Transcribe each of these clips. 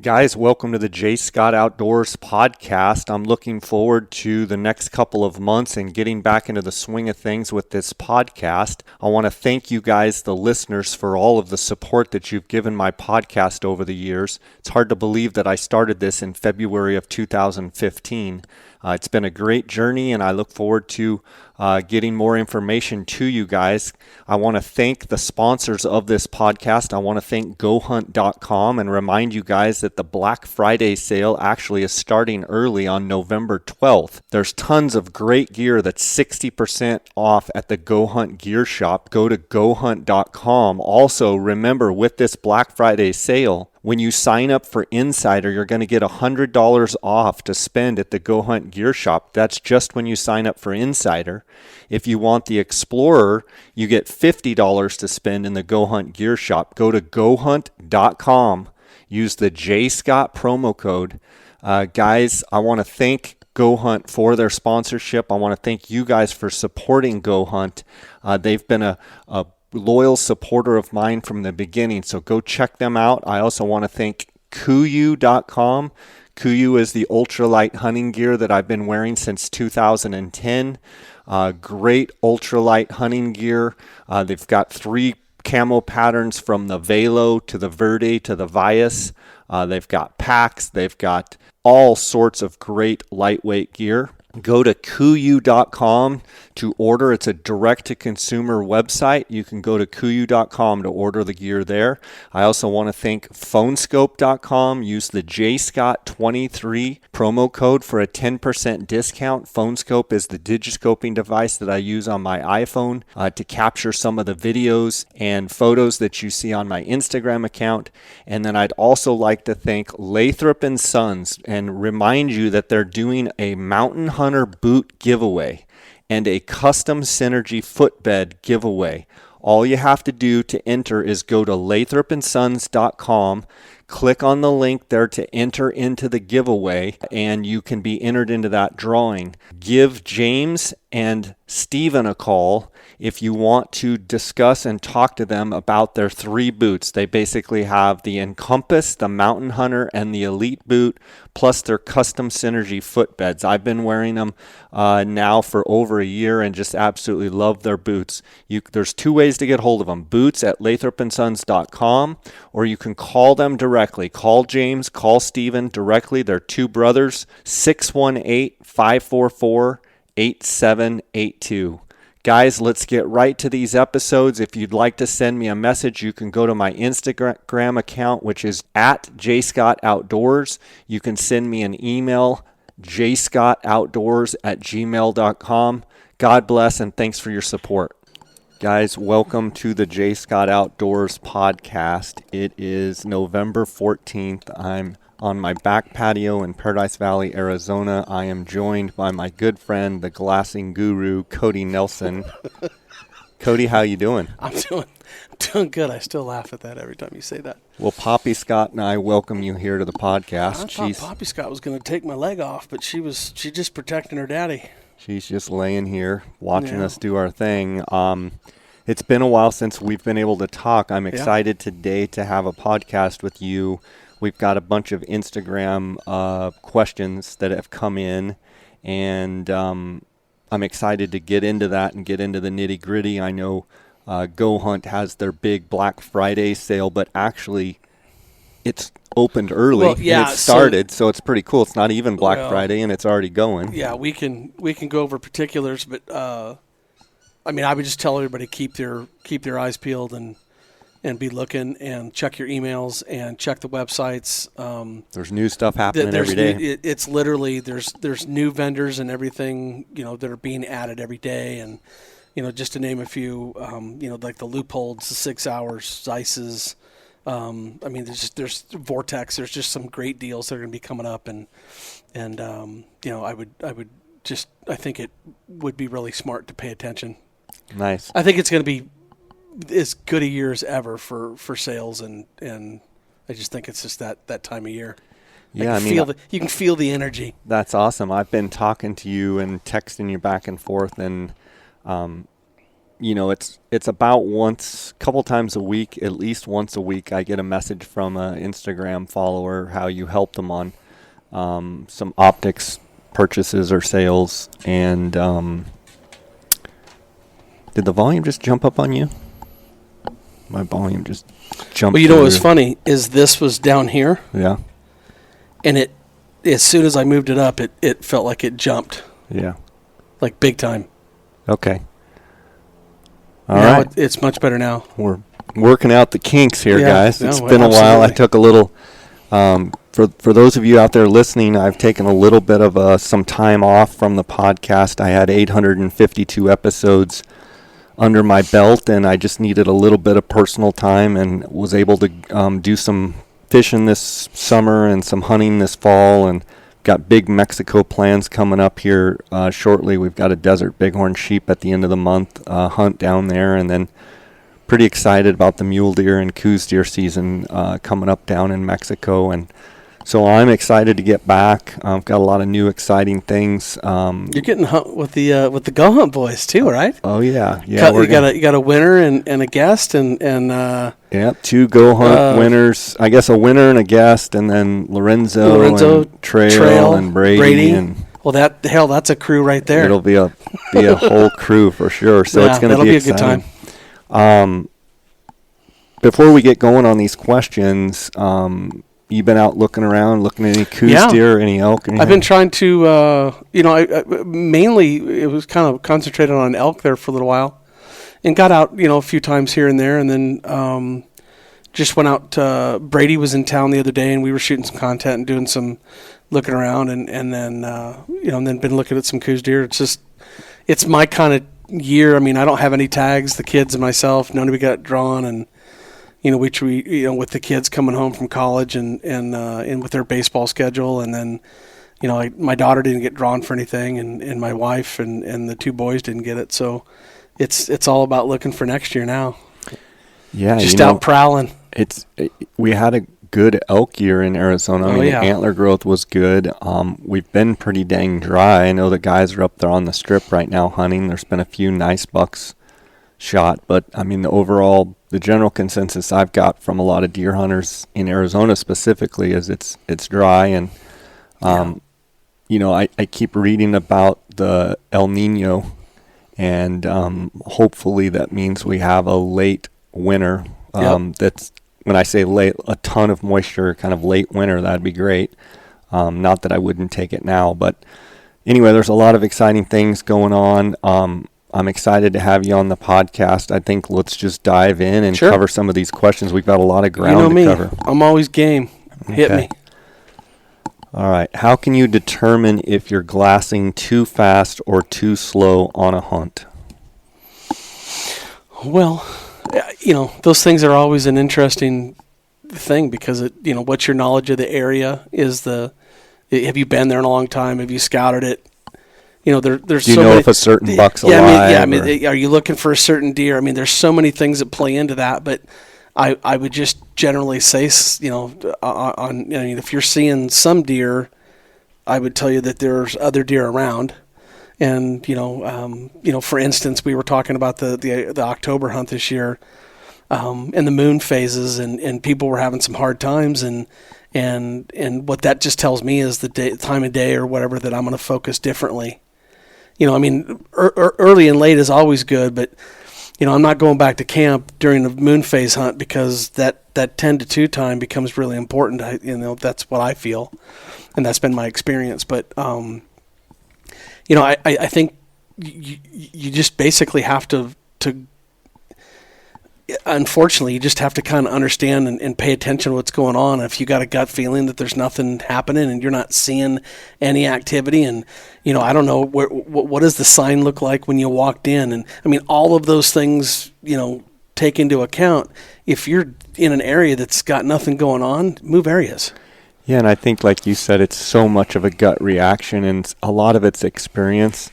Guys, welcome to the J. Scott Outdoors podcast. I'm looking forward to the next couple of months and getting back into the swing of things with this podcast. I want to thank you guys, the listeners, for all of the support that you've given my podcast over the years. It's hard to believe that I started this in February of 2015. It's been a great journey, and I look forward to getting more information to you guys. I want to thank the sponsors of this podcast. I want to thank GOHUNT.com and remind you guys that the Black Friday sale actually is starting early on November 12th. There's tons of great gear that's 60% off at the GOHUNT gear shop. Go to GOHUNT.com. Also, remember, with this Black Friday sale, when you sign up for Insider, you're going to get $100 off to spend at the GOHUNT gear shop. That's just when you sign up for Insider. If you want the Explorer, you get $50 to spend in the GOHUNT gear shop. Go to GOHUNT.com. Use the J. Scott promo code. Guys, I want to thank GOHUNT for their sponsorship. I want to thank you guys for supporting GOHUNT. They've been a loyal supporter of mine from the beginning, so go check them out. I also want to thank KUIU.com. KUIU is the ultralight hunting gear that I've been wearing since 2010. Great ultralight hunting gear. They've got 3 camo patterns from the Velo to the Verde to the Vias. They've got packs. They've got all sorts of great lightweight gear. Go to KUIU.com to order. It's a direct-to-consumer website. You can go to KUIU.com to order the gear there. I also want to thank Phonescope.com. Use the JScott23 promo code for a 10% discount. Phonescope is the digiscoping device that I use on my iPhone to capture some of the videos and photos that you see on my Instagram account. And then I'd also like to thank Lathrop & Sons and remind you that they're doing a Mountain Hunter boot giveaway and a custom Synergy footbed giveaway. All you have to do to enter is go to lathropsons.com, click on the link there to enter into the giveaway, and you can be entered into that drawing. Give James and Steven a call if you want to discuss and talk to them about their 3 boots. They basically have the Encompass, the Mountain Hunter, and the Elite boot, plus their custom Synergy footbeds. I've been wearing them now for over a year and just absolutely love their boots. There's 2 ways to get hold of them. Boots at lathropsons.com, or you can call them directly. Call James, call Steven directly. They're 2 brothers, 618-544-8782. Guys, let's get right to these episodes. If you'd like to send me a message, you can go to my Instagram account, which is at jscottoutdoors. You can send me an email, jscottoutdoors@gmail.com. God bless, and thanks for your support. Guys, welcome to the J. Scott Outdoors podcast. It is November 14th. I'm on my back patio in Paradise Valley, Arizona. I am joined by my good friend, the glassing guru, Cody Nelson. Cody, how you doing? I'm doing good. I still laugh at that every time you say that. Well, Poppy Scott and I welcome you here to the podcast. I thought Poppy Scott was going to take my leg off, but she's just protecting her daddy. She's just laying here watching us do our thing. It's been a while since we've been able to talk. I'm excited today to have a podcast with you. We've got a bunch of Instagram questions that have come in, and I'm excited to get into that and get into the nitty-gritty. I know GOHUNT has their big Black Friday sale, but actually it's opened early. Well, yeah, and it started, so it's pretty cool. It's not even Black Friday, and it's already going. Yeah, we can go over particulars, but I mean, I would just tell everybody keep their eyes peeled and be looking and check your emails and check the websites. There's new stuff happening every day. It's literally there's new vendors and everything, that are being added every day. And, just to name a few, like the Loopholds, the 6 Hours, Zeiss's. I mean, there's Vortex. There's just some great deals that are going to be coming up. And I think it would be really smart to pay attention. Nice. I think it's going to be as good a year as ever for sales, and I just think it's just that time of year. Yeah, you can feel the energy. That's awesome. I've been talking to you and texting you back and forth, and it's about couple times a week, at least once a week, I get a message from an Instagram follower how you helped them on some optics purchases or sales. And did the volume just jump up on you? My volume just jumped. Well, you know what was funny is this was down here. Yeah. And as soon as I moved it up, it felt like it jumped. Yeah. Like big time. Okay. All right. It's much better now. We're working out the kinks here, guys. It's been a absolutely. while. I took a little, for those of you out there listening, I've taken a little bit of some time off from the podcast. I had 852 episodes under my belt, and I just needed a little bit of personal time and was able to do some fishing this summer and some hunting this fall, and got big Mexico plans coming up here shortly. We've got a desert bighorn sheep at the end of the month hunt down there, and then pretty excited about the mule deer and coos deer season coming up down in Mexico. And so I'm excited to get back. I've got a lot of new exciting things. You're getting hunt with the GOHUNT boys too, right? Oh yeah. You got a winner and a guest and Yep, 2 GOHUNT winners. I guess a winner and a guest, and then Lorenzo and Trail and Brady. And well, that's a crew right there. It'll be a whole crew for sure. So it's going to be exciting. A good time. Before we get going on these questions, you've been out looking around, looking at any coos deer, any elk? Anything? I've been trying to, mainly it was kind of concentrated on elk there for a little while, and got out, a few times here and there, and then just went out. Brady was in town the other day, and we were shooting some content and doing some looking around, and then and then been looking at some coos deer. It's my kind of year. I mean, I don't have any tags. The kids and myself, none of we got drawn, and which we, with the kids coming home from college and with their baseball schedule. And then, my daughter didn't get drawn for anything, and my wife and the 2 boys didn't get it. So it's all about looking for next year now. Yeah. Just out prowling. We had a good elk year in Arizona. The antler growth was good. We've been pretty dang dry. I know the guys are up there on the strip right now hunting. There's been a few nice bucks shot, but I mean the general consensus I've got from a lot of deer hunters in Arizona specifically is it's dry, and I keep reading about the El Nino, and hopefully that means we have a late winter. That's, when I say late, a ton of moisture, kind of late winter. That'd be great. Not that I wouldn't take it now, but anyway, there's a lot of exciting things going on. I'm excited to have you on the podcast. I think let's just dive in and cover some of these questions. We've got a lot of ground to cover. I'm always game. Hit me. All right. How can you determine if you're glassing too fast or too slow on a hunt? Well, those things are always an interesting thing because what's your knowledge of the area? Have you been there in a long time? Have you scouted it? There's Do you know if a certain buck's alive? Are you looking for a certain deer? I mean, there's so many things that play into that, but I would just generally say, if you're seeing some deer, I would tell you that there's other deer around. And, for instance, we were talking about the October hunt this year, and the moon phases, and people were having some hard times, and what that just tells me is the time of day or whatever that I'm going to focus differently. Early and late is always good, but, I'm not going back to camp during the moon phase hunt because that 10 to 2 time becomes really important. That's what I feel, and that's been my experience. But, I think you just basically have to unfortunately, you just have to kind of understand and pay attention to what's going on. If you got a gut feeling that there's nothing happening and you're not seeing any activity, and I don't know what does the sign look like when you walked in, and I mean all of those things take into account. If you're in an area that's got nothing going on, move areas. Yeah, and I think like you said, it's so much of a gut reaction, and a lot of it's experience.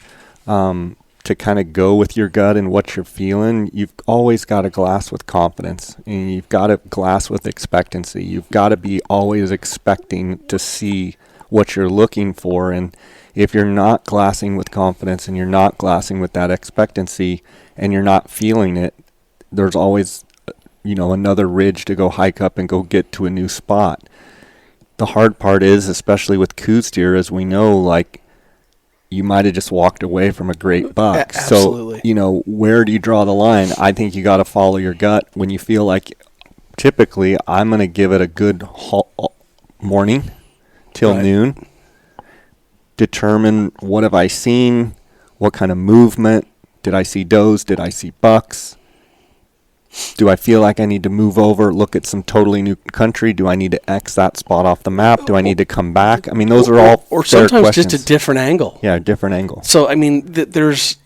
To kind of go with your gut and what you're feeling, you've always got to glass with confidence, and you've got to glass with expectancy. You've got to be always expecting to see what you're looking for, and if you're not glassing with confidence and you're not glassing with that expectancy and you're not feeling it, there's always, another ridge to go hike up and go get to a new spot. The hard part is, especially with coos deer, as we know, like, you might have just walked away from a great buck. Absolutely. So, where do you draw the line? I think you got to follow your gut when you feel like, typically, I'm going to give it a good morning till noon. Determine, what have I seen? What kind of movement? Did I see does? Did I see bucks? Do I feel like I need to move over, look at some totally new country? Do I need to X that spot off the map? Do I need to come back? I mean, those are all or fair sometimes questions. just a different angle. Yeah, a different angle. So I mean, there's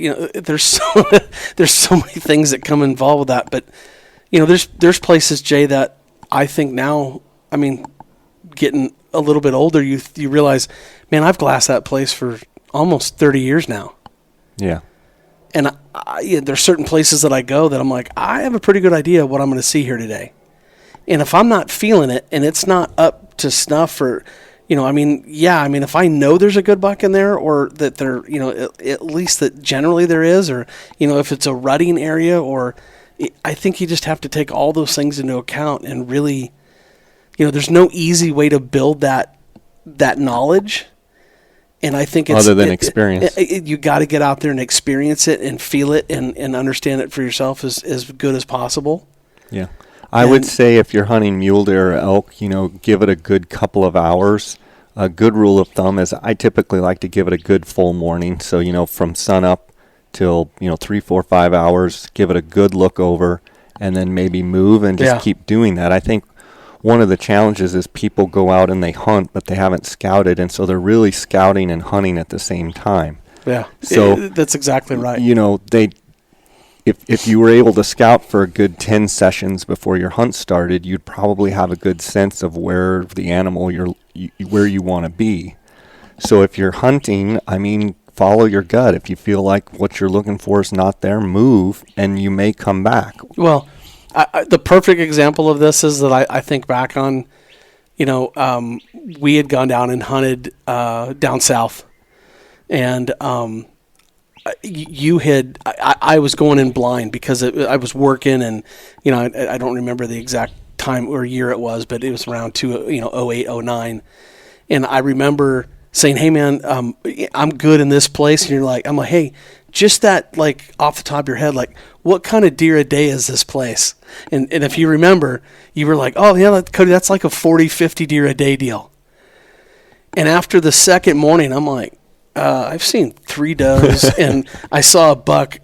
so many things that come involved with that. But there's places, Jay, that I think now, I mean, getting a little bit older, you realize, man, I've glassed that place for almost 30 years now. Yeah. And there's certain places that I go that I'm like, I have a pretty good idea of what I'm going to see here today. And if I'm not feeling it and it's not up to snuff, or, if I know there's a good buck in there, or that there, at least that generally there is, or, if it's a rutting area, or I think you just have to take all those things into account and really, there's no easy way to build that knowledge. And I think other than experience, you got to get out there and experience it and feel it and understand it for yourself as good as possible. Yeah. I would say if you're hunting mule deer or elk, give it a good couple of hours. A good rule of thumb is I typically like to give it a good full morning. So, from sun up till, 3, 4, 5 hours, give it a good look over, and then maybe move and just keep doing that. I think one of the challenges is people go out and they hunt, but they haven't scouted, and so they're really scouting and hunting at the same time. Yeah, so that's exactly right. If you were able to scout for a good 10 sessions before your hunt started, you'd probably have a good sense of where the animal where you want to be. So if you're hunting, follow your gut. If you feel like what you're looking for is not there, move, and you may come back. Well, the perfect example of this is that I think back on, we had gone down and hunted down south, and I was going in blind because I was working, and I don't remember the exact time or year it was, but it was around 08, 09, and I remember saying, "Hey man, I'm good in this place," and I'm like, "Hey, just that, like, off the top of your head, like, what kind of deer a day is this place?" And if you remember, you were like, "Oh yeah, Cody, that's like a 40, 50 deer a day deal." And after the second morning, I'm like, I've seen 3 does, and I saw a buck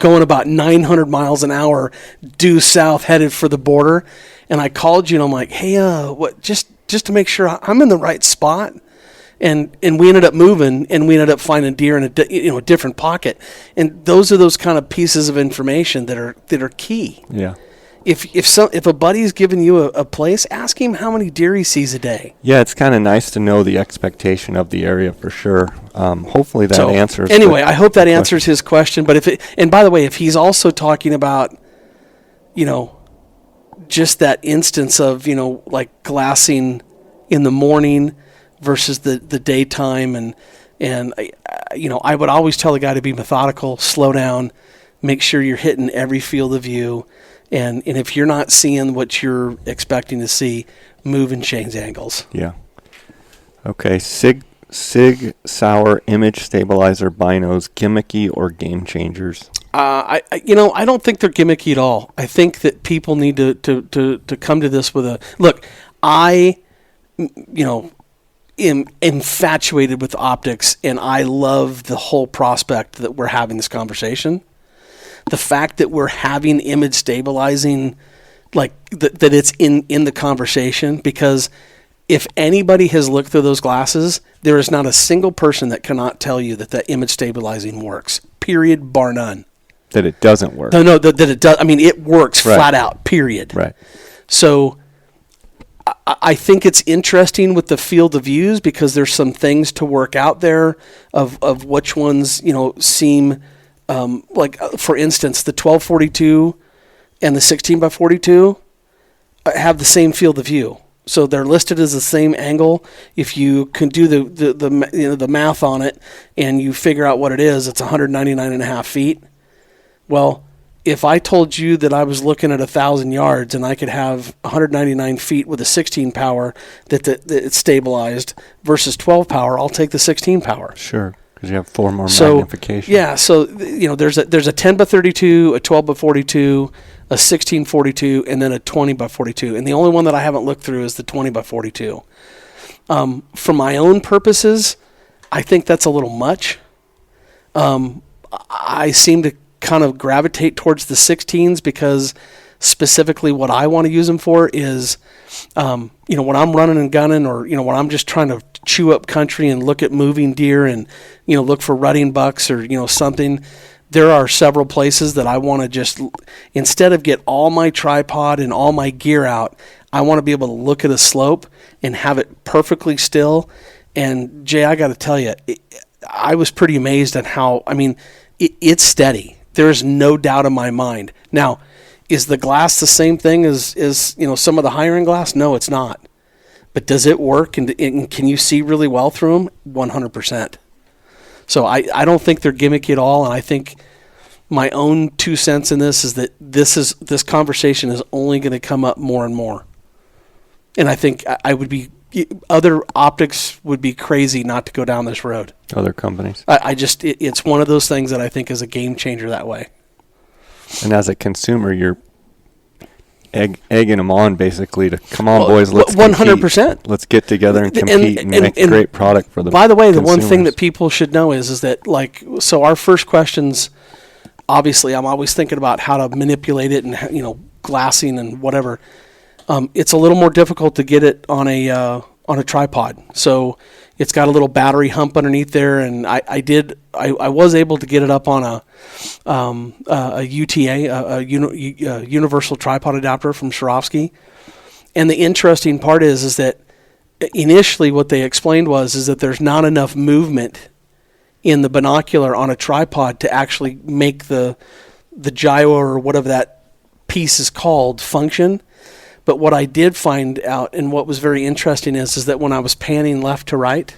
going about 900 miles an hour due south, headed for the border. And I called you, and I'm like, "Hey, what? Just to make sure I'm in the right spot." And we ended up moving, and we ended up finding deer in a different pocket. And those are those kind of pieces of information that are key. Yeah. If a buddy's giving you a place, ask him how many deer he sees a day. Yeah, it's kind of nice to know the expectation of the area for sure. Hopefully that answers. Anyway, I hope that answers his question. But and by the way, if he's also talking about, just that instance of, like glassing in the morning versus the daytime, and I would always tell the guy to be methodical, slow down, make sure you're hitting every field of view, and if you're not seeing what you're expecting to see, move and change angles. Yeah. Okay, Sig Sauer image stabilizer binos, gimmicky or game changers? I don't think they're gimmicky at all. I think that people need to come to this with a look. I am infatuated with optics, and I love the whole prospect that we're having this conversation. The fact that we're having image stabilizing, like that it's in the conversation, because if anybody has looked through those glasses, there is not a single person that cannot tell you that image stabilizing works, period, bar none. That it doesn't work. No, that it does. I mean, it works flat out, period. Right. So I think it's interesting with the field of views, because there's some things to work out there of which ones, seem like, for instance, the 1242 and the 16x42 have the same field of view. So they're listed as the same angle. If you can do the math on it and you figure out what it is, it's 199.5 feet. Well, if I told you that I was looking at 1,000 yards and I could have 199 feet with a 16 power that it's stabilized versus 12 power, I'll take the 16 power. Sure, because you have 4 more magnification. Yeah, so there's a 10 by 32, a 12 by 42, a 1642, and then a 20 by 42. And the only one that I haven't looked through is the 20 by 42. For my own purposes, I think that's a little much. I seem to kind of gravitate towards the 16s because specifically what I want to use them for is, when I'm running and gunning, or, when I'm just trying to chew up country and look at moving deer and, look for rutting bucks or, something. There are several places that I want to just, instead of get all my tripod and all my gear out, I want to be able to look at a slope and have it perfectly still. And Jay, I got to tell you, I was pretty amazed at how, it's steady. There's no doubt in my mind. Now, is the glass the same thing as some of the higher end glass? No, it's not. But does it work and can you see really well through them? 100%. So I don't think they're gimmicky at all, and I think my own 2 cents in this is that this conversation is only going to come up more and more. And I think other optics would be crazy not to go down this road. Other companies. It's one of those things that I think is a game changer that way. And as a consumer, you're egging them on basically to come on, boys. Let's 100%. Let's get together and compete and make a great product for the. By the way, consumers. The one thing that people should know is that so our first questions. Obviously, I'm always thinking about how to manipulate it and glassing and whatever. It's a little more difficult to get it on a tripod. So it's got a little battery hump underneath there, and I was able to get it up on a UTA, a universal tripod adapter from Swarovski. And the interesting part is that initially what they explained is that there's not enough movement in the binocular on a tripod to actually make the gyro or whatever that piece is called function. But what I did find out, and what was very interesting is that when I was panning left to right,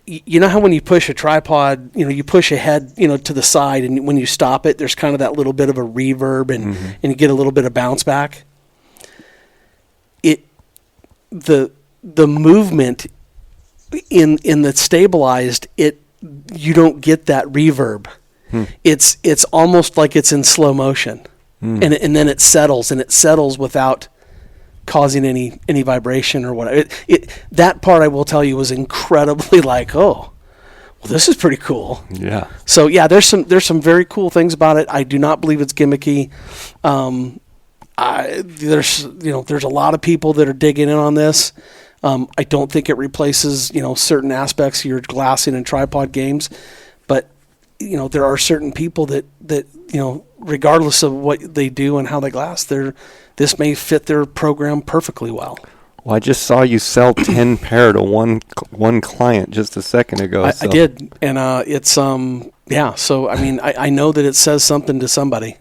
you know how when you push a tripod, you push ahead, to the side, and when you stop it, there's kind of that little bit of a reverb, and you get a little bit of bounce back. The movement in the stabilized, you don't get that reverb. It's almost like it's in slow motion. And then it settles without causing any vibration or whatever. That part I will tell you was incredibly this is pretty cool. Yeah. So yeah, there's some very cool things about it. I do not believe it's gimmicky. There's a lot of people that are digging in on this. I don't think it replaces certain aspects of your glassing and tripod games, but there are certain people that regardless of what they do and how they glass, this may fit their program perfectly well. Well, I just saw you sell 10 pair to one client just a second ago. I did, and it's yeah. So I know that it says something to somebody.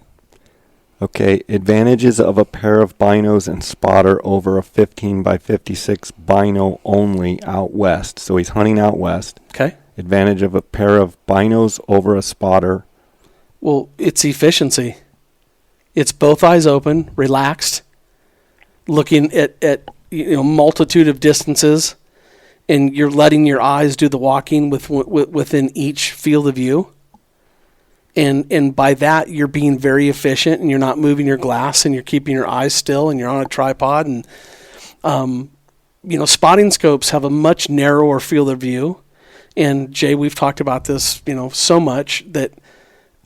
Okay, advantages of a pair of binos and spotter over a 15 by 56 bino only out west. So he's hunting out west. Okay. Advantage of a pair of binos over a spotter. Well, it's efficiency. It's both eyes open, relaxed, looking at multitude of distances, and you're letting your eyes do the walking within each field of view. And by that, you're being very efficient, and you're not moving your glass, and you're keeping your eyes still, and you're on a tripod. And spotting scopes have a much narrower field of view. And Jay, we've talked about this, so much that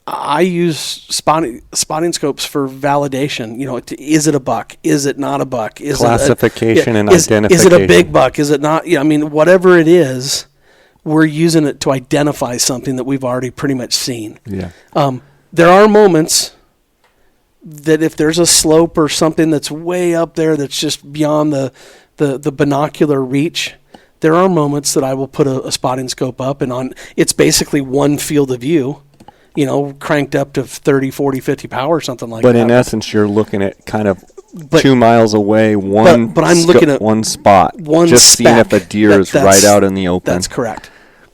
I use spotting scopes for validation. Is it a buck? Is it not a buck? Is classification and identification. Is it a big buck? Is it not? Whatever it is, we're using it to identify something that we've already pretty much seen. Yeah. There are moments that if there's a slope or something that's way up there that's just beyond the binocular reach, there are moments that I will put a spotting scope up, and it's basically one field of view, cranked up to 30, 40, 50 power or something like that. But in essence, you're looking at kind of But 2 miles away, but I'm looking at one spot, one just seeing if a speck. deer is right out in the open. That's correct.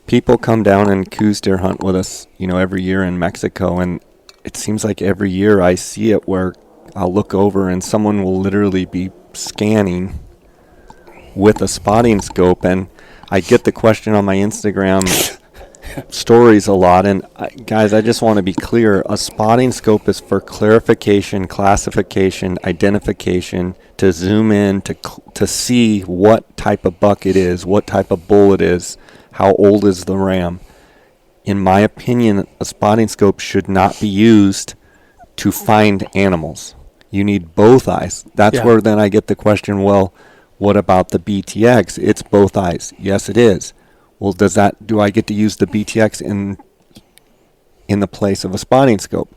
People come down and Coos deer hunt with us, every year in Mexico, and it seems like every year I see it where I'll look over and someone will literally be scanning with a spotting scope, and I get the question on my Instagram stories a lot, and guys, I just want to be clear. A spotting scope is for clarification, classification, identification, to zoom in, to see what type of buck it is, what type of bull it is, how old is the ram. In my opinion, a spotting scope should not be used to find animals. You need both eyes. That's where then I get the question, well, what about the BTX? It's both eyes. Yes, it is. Well, do I get to use the BTX in the place of a spotting scope?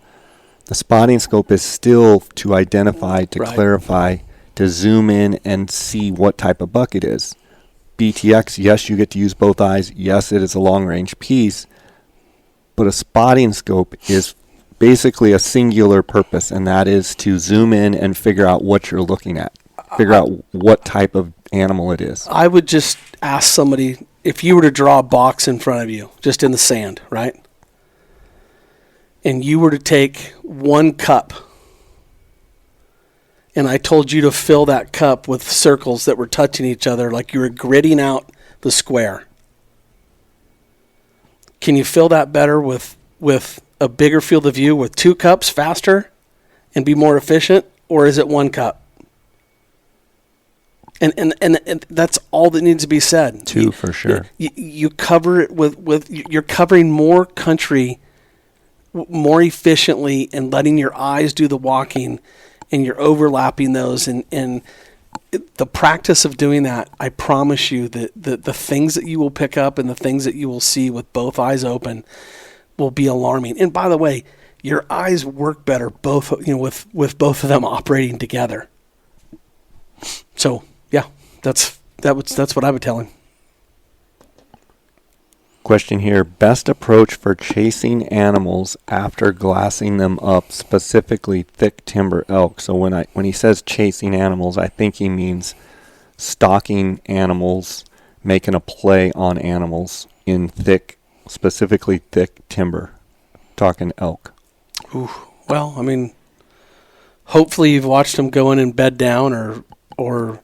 The spotting scope is still to identify, to clarify, to zoom in and see what type of buck it is. BTX, yes, you get to use both eyes. Yes, it is a long-range piece. But a spotting scope is basically a singular purpose, and that is to zoom in and figure out what you're looking at. Figure out what type of animal it is. I would just ask somebody, if you were to draw a box in front of you, just in the sand, right? And you were to take one cup, and I told you to fill that cup with circles that were touching each other like you were gridding out the square. Can you fill that better with a bigger field of view with 2 cups faster and be more efficient, or is it 1 cup? And that's all that needs to be said. 2 for sure. You cover it with you're covering more country more efficiently and letting your eyes do the walking, and you're overlapping those. And the practice of doing that, I promise you that the things that you will pick up and the things that you will see with both eyes open will be alarming. And by the way, your eyes work better both with both of them operating together. So yeah, that's what I would tell him. Question here: best approach for chasing animals after glassing them up, specifically thick timber elk. So when he says chasing animals, I think he means stalking animals, making a play on animals in specifically thick timber. Talking elk. Ooh, well, I mean, hopefully you've watched them go in and bed down, or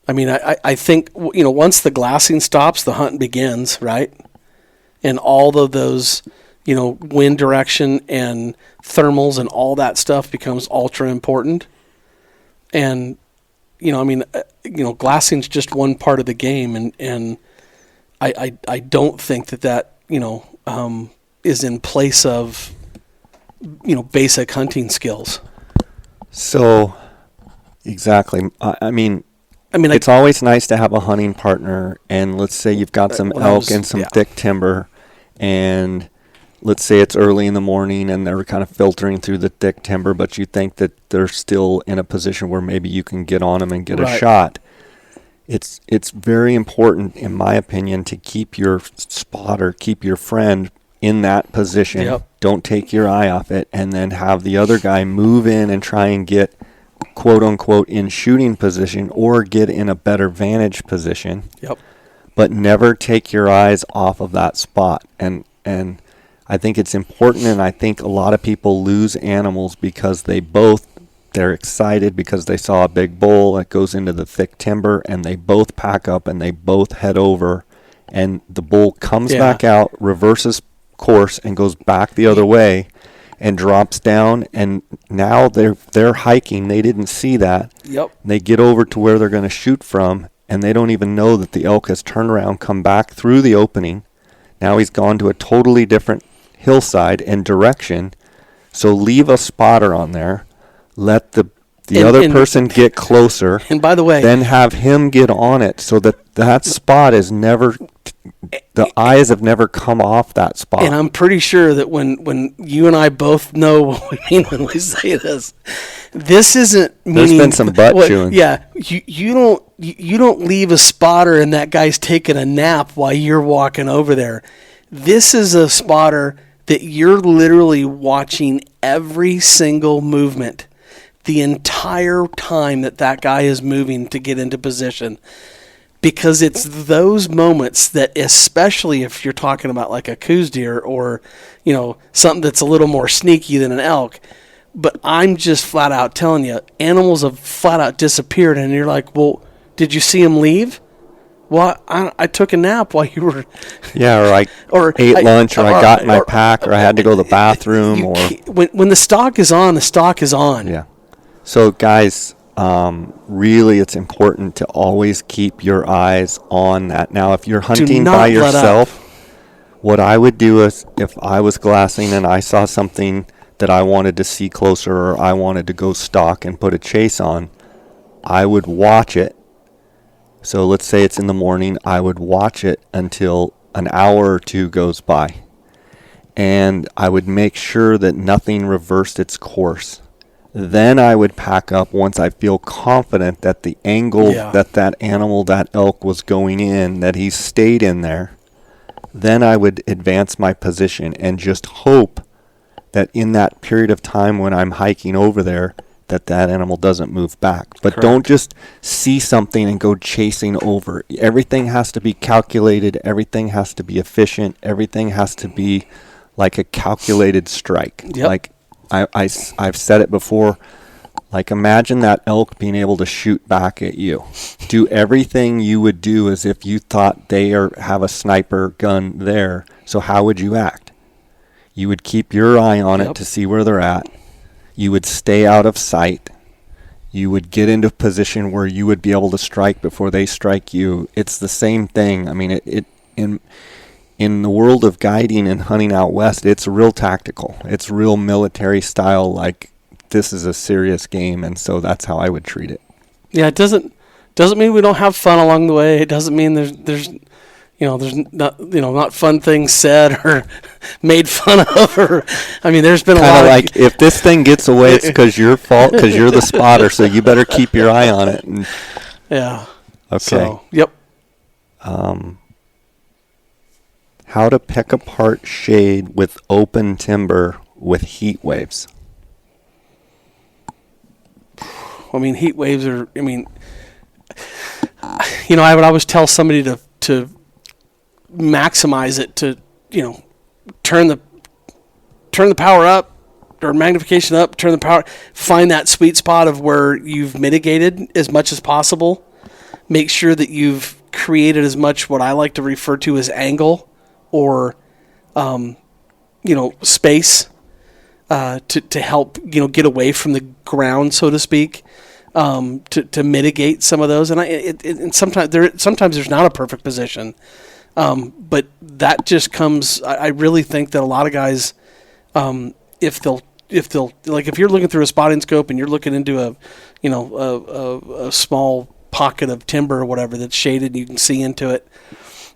I mean, I think, once the glassing stops, the hunt begins, right? And all of those, wind direction and thermals and all that stuff becomes ultra important. And, glassing's just one part of the game. And I don't think that is in place of, basic hunting skills. So, exactly. I mean, it's always nice to have a hunting partner, and let's say you've got some elk and some thick timber, and let's say it's early in the morning and they're kind of filtering through the thick timber, but you think that they're still in a position where maybe you can get on them and get a shot. It's very important, in my opinion, to keep your spotter, keep your friend in that position. Yep. Don't take your eye off it, and then have the other guy move in and try and get quote unquote in shooting position or get in a better vantage position. Yep. But never take your eyes off of that spot. And I think it's important, and I think a lot of people lose animals because they're excited because they saw a big bull that goes into the thick timber, and they both pack up and they both head over, and the bull comes back out, reverses course and goes back the other way and drops down, and now they're hiking. They didn't see that. Yep. They get over to where they're going to shoot from, and they don't even know that the elk has turned around, come back through the opening. Now he's gone to a totally different hillside and direction. So leave a spotter on there. Let the other person get closer. And by the way, then have him get on it so that spot is never, the eyes have never come off that spot. And I'm pretty sure that when you and I both know what we mean when we say this isn't meaning. There's been some butt chewing. Yeah, you don't leave a spotter and that guy's taking a nap while you're walking over there. This is a spotter that you're literally watching every single movement. the entire time that guy is moving to get into position, because it's those moments that, especially if you're talking about like a coos deer or, something that's a little more sneaky than an elk, but I'm just flat out telling you, animals have flat out disappeared, and you're like, well, did you see them leave? Well, I took a nap while you were... Yeah, or ate lunch, or I got in my pack, or I had to go to the bathroom. Or when the stock is on, the stock is on. Yeah. So, guys, really it's important to always keep your eyes on that. Now, if you're hunting by yourself, what I would do is, if I was glassing and I saw something that I wanted to see closer, or I wanted to go stalk and put a chase on, I would watch it. So let's say it's in the morning, I would watch it until an hour or two goes by. And I would make sure that nothing reversed its course. Then I would pack up once I feel confident that the angle that animal, that elk was going in, that he stayed in there. Then I would advance my position and just hope that in that period of time when I'm hiking over there, that animal doesn't move back. But Correct. Don't just see something and go chasing over. Everything has to be calculated. Everything has to be efficient. Everything has to be like a calculated strike. Yep. Like I've said it before. Like, imagine that elk being able to shoot back at you. Do everything you would do as if you thought they have a sniper gun there. So how would you act? You would keep your eye on it to see where they're at. You would stay out of sight. You would get into a position where you would be able to strike before they strike you. It's the same thing. I mean, in the world of guiding and hunting out west, it's real tactical. It's real military style, like this is a serious game, and so that's how I would treat it. Yeah, it doesn't mean we don't have fun along the way. It doesn't mean there's not fun things said or made fun of, or there's been a lot of like, if this thing gets away, it's because your fault, because you're the spotter, so you better keep your eye on it. And, yeah. Okay. So, yep. How to pick apart shade with open timber with heat waves. Heat waves are. I would always tell somebody to maximize it, to turn the power up or magnification up, turn the power, find that sweet spot of where you've mitigated as much as possible. Make sure that you've created as much what I like to refer to as angle or space to help get away from the ground, so to speak, to mitigate some of those. And sometimes there's not a perfect position. But that just comes. I really think that a lot of guys, if you're looking through a spotting scope and you're looking into a small pocket of timber or whatever that's shaded and you can see into it,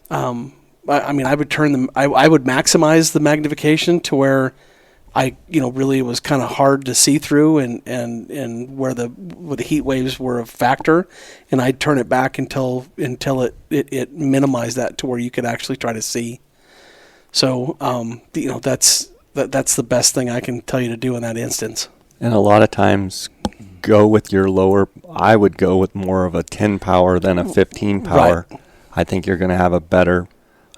I would turn them. I would maximize the magnification to where really it was kind of hard to see through, and where the heat waves were a factor, and I'd turn it back until it minimized that to where you could actually try to see. So that's the best thing I can tell you to do in that instance. And a lot of times, go with your lower. I would go with more of a 10 power than a 15 power. Right. I think you're going to have a better.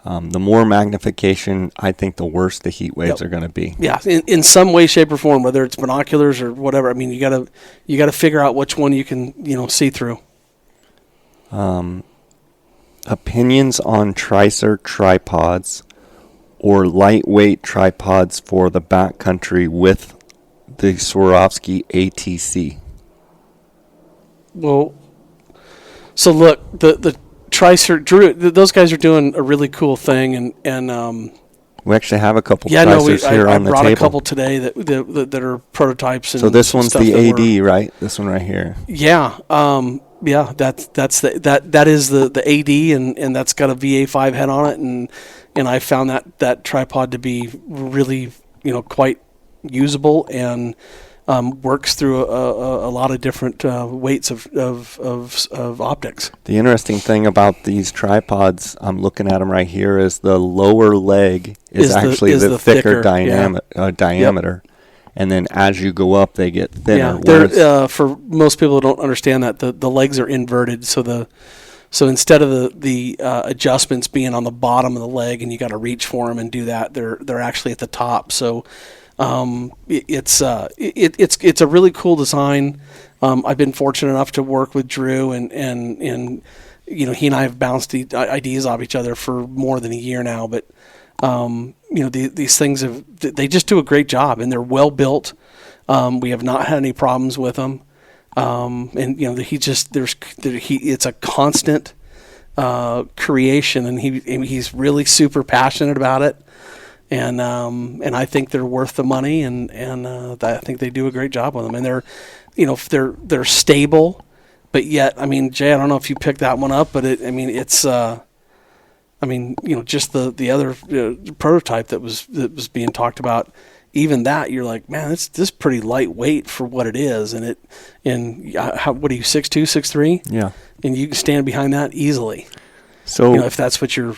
The more magnification, I think the worse the heat waves are going to be. Yeah, in some way, shape, or form, whether it's binoculars or whatever. You gotta figure out which one you can see through. Opinions on Tricer tripods or lightweight tripods for the backcountry with the Swarovski ATC. Well, so look, the Tricer, Drew, those guys are doing a really cool thing, and we actually have a couple Tricers here on the table. I brought a couple today that are prototypes. And so this one's the AD, right? This one right here. Yeah, that's that is the AD, and that's got a VA5 head on it, and I found that tripod to be really quite usable and works through a lot of different weights of optics. The interesting thing about these tripods, I'm looking at them right here, is the lower leg is actually the thicker diameter. Yep. and then as you go up, they get thinner. Yeah, for most people who don't understand that, the legs are inverted, so instead of the adjustments being on the bottom of the leg and you got to reach for them and do that, they're actually at the top. So it's a really cool design. I've been fortunate enough to work with Drew and he and I have bounced ideas off each other for more than a year now. But these things they just do a great job, and they're well built. We have not had any problems with them. It's a constant creation, and he's really super passionate about it. And I think they're worth the money, and I think they do a great job with them. And they're stable, but yet, Jay, I don't know if you picked that one up, but it's just the other prototype that was being talked about. Even that, you're like, man, this is pretty lightweight for what it is, what are you, 6'2", 6'3"? Yeah, and you can stand behind that easily. So if that's what you're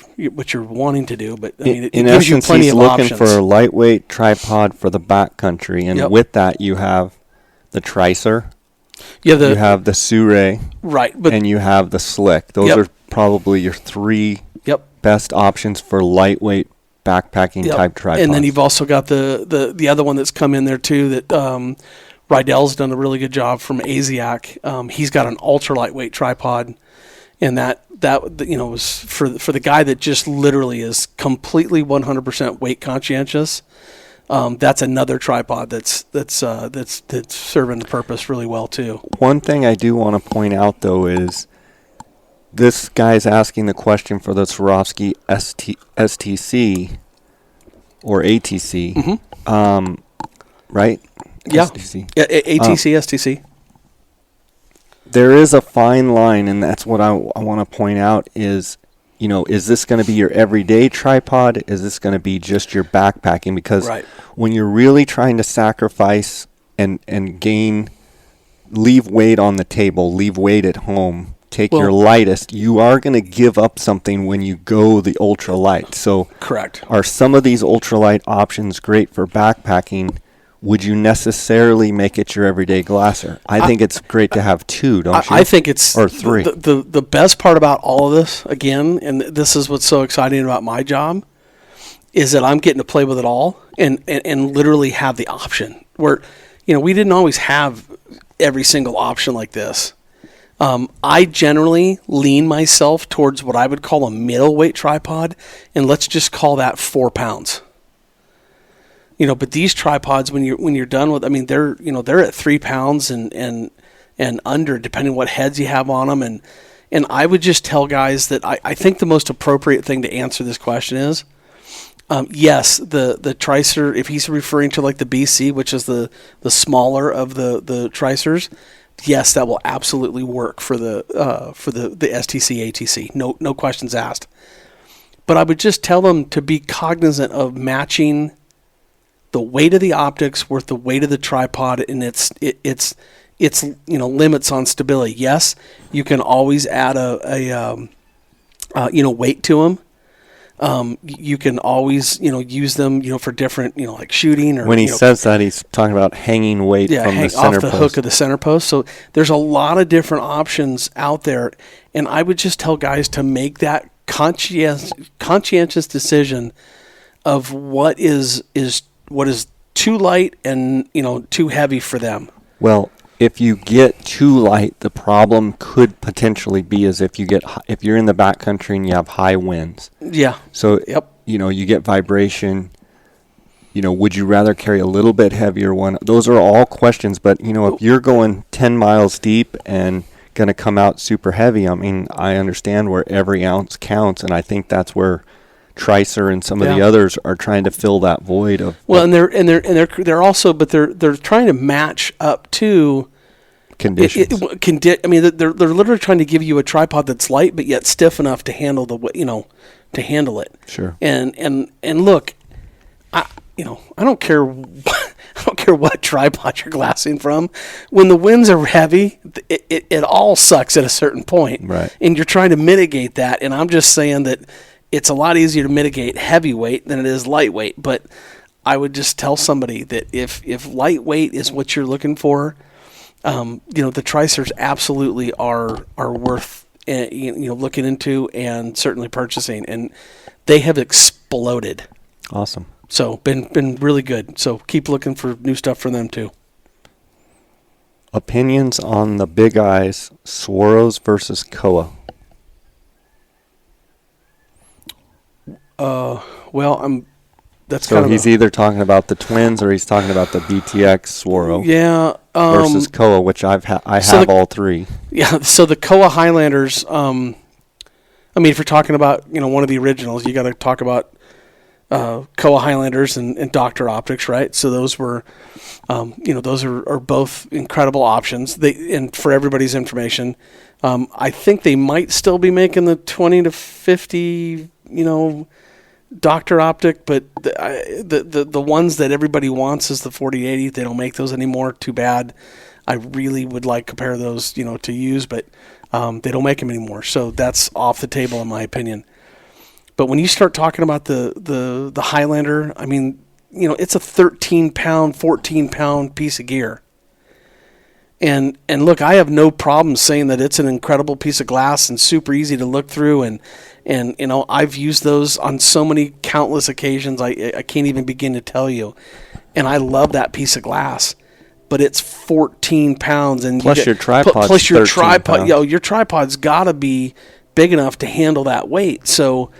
wanting to do, but it in gives you essence, plenty he's of looking options. for a lightweight tripod for the backcountry, and with that, you have the Tricer, you have the Sure, right, and you have the Slick. Those are probably your three best options for lightweight backpacking type tripods. And then you've also got the other one that's come in there too that Rydell's done a really good job from Asiac. He's got an ultra lightweight tripod, and that was for the guy that just literally is completely 100% weight conscientious. That's another tripod that's serving the purpose really well too. One thing I do want to point out though is this guy's asking the question for the Swarovski STC or ATC, right? Yeah, STC. Yeah, ATC, STC. There is a fine line, and that's what I want to point out is, is this going to be your everyday tripod? Is this going to be just your backpacking? Because when you're really trying to sacrifice and leave weight on the table, leave weight at home, take your lightest, you are going to give up something when you go the ultralight. So correct. Are some of these ultralight options great for backpacking? Would you necessarily make it your everyday glasser? I think it's great to have two, don't you? I think it's or three. The best part about all of this, again, and this is what's so exciting about my job, is that I'm getting to play with it all and literally have the option. Where, we didn't always have every single option like this. I generally lean myself towards what I would call a middleweight tripod, and let's just call that 4 pounds. But these tripods, when you're done with, they're at 3 pounds and under, depending what heads you have on them. And I would just tell guys that I think the most appropriate thing to answer this question is, yes, the Tricer, if he's referring to like the BC, which is the smaller of the Tricers, yes, that will absolutely work for the STC ATC. No questions asked. But I would just tell them to be cognizant of matching the weight of the optics with the weight of the tripod and its limits on stability. Yes, you can always add a weight to them. You can always use them for different like shooting or when he says that he's talking about hanging weight from the center off the hook of the center post. So there's a lot of different options out there, and I would just tell guys to make that conscientious decision of what is too light and too heavy for them. Well, if you get too light, the problem could potentially be is if you're in the backcountry and you have high winds. Yeah. So you get vibration. Would you rather carry a little bit heavier one? Those are all questions. But if you're going 10 miles deep and going to come out super heavy, I understand where every ounce counts, and I think that's where Tricer and some of the others are trying to fill that void of. Well, and they're also, but they're trying to match up to conditions. They're literally trying to give you a tripod that's light but yet stiff enough to handle to handle it. Sure. And look, I don't care. I don't care what tripod you're glassing from. When the winds are heavy, it all sucks at a certain point. Right. And you're trying to mitigate that. And I'm just saying that it's a lot easier to mitigate heavyweight than it is lightweight. But I would just tell somebody that if lightweight is what you're looking for, the tricers absolutely are worth looking into and certainly purchasing, and they have exploded. Awesome. So been really good. So keep looking for new stuff from them too. Opinions on the Big Eyes Swaros versus Koa. Well, that's so kind of he's either talking about the twins or he's talking about the BTX Swaro. Yeah. Versus Koa, which I have all three. Yeah. So the Koa Highlanders. If you're talking about one of the originals, you got to talk about Koa Highlanders and Dr. Optics, right? So those were, those are both incredible options. And for everybody's information, I think they might still be making the 20 to 50, Dr. Optic, but the ones that everybody wants is the 4080. They don't make those anymore. Too bad. I really would like a pair of those, to use, but they don't make them anymore. So that's off the table in my opinion. But when you start talking about the Highlander, it's a 13-pound, 14-pound piece of gear. And look, I have no problem saying that it's an incredible piece of glass and super easy to look through. And I've used those on so many countless occasions, I can't even begin to tell you. And I love that piece of glass. But it's 14 pounds, and plus your tripod. Plus your tripod. Your tripod's got to be big enough to handle that weight. So,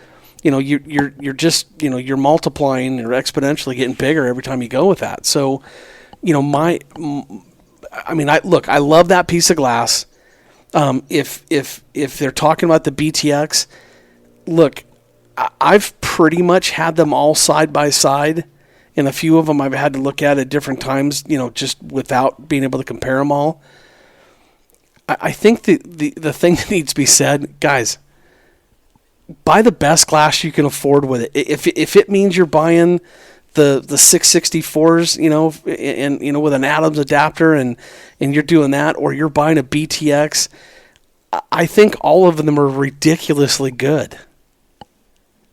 you're just you're multiplying or exponentially getting bigger every time you go with that. So, I love that piece of glass. If they're talking about the BTX, look, I've pretty much had them all side by side. And a few of them I've had to look at different times, just without being able to compare them all. I think the thing that needs to be said, guys, buy the best glass you can afford with it. If it means you're buying the 664s, and with an Adams adapter and you're doing that, or you're buying a BTX, I think all of them are ridiculously good.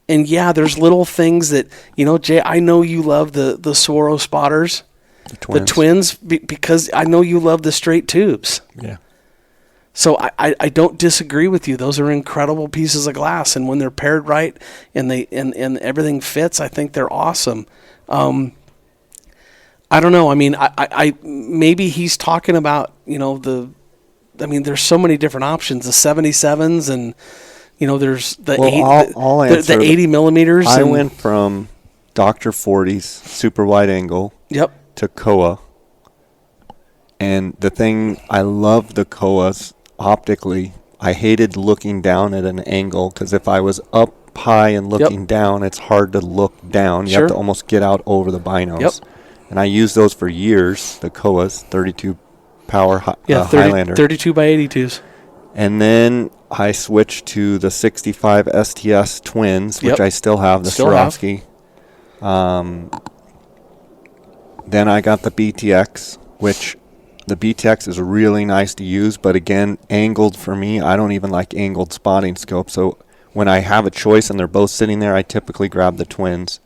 And yeah, there's little things that, Jay, I know you love the Swaro spotters, the twins, because I know you love the straight tubes. Yeah. So I don't disagree with you. Those are incredible pieces of glass, and when they're paired right and and everything fits, I think they're awesome. I don't know. I maybe he's talking about there's so many different options, the 77s and. There's the 80 millimeters. I went from Dr. 40's super wide angle to Koa. And the thing, I love the Koas optically. I hated looking down at an angle because if I was up high and looking down, it's hard to look down. You have to almost get out over the binos. And I used those for years, the Koas, 32 power Highlander. 32 by 82s. And then I switched to the 65 STS twins, which I still have, the Swarovski. Then I got the BTX, which the BTX is really nice to use, but again, angled for me. I don't even like angled spotting scopes. So when I have a choice and they're both sitting there, I typically grab the twins.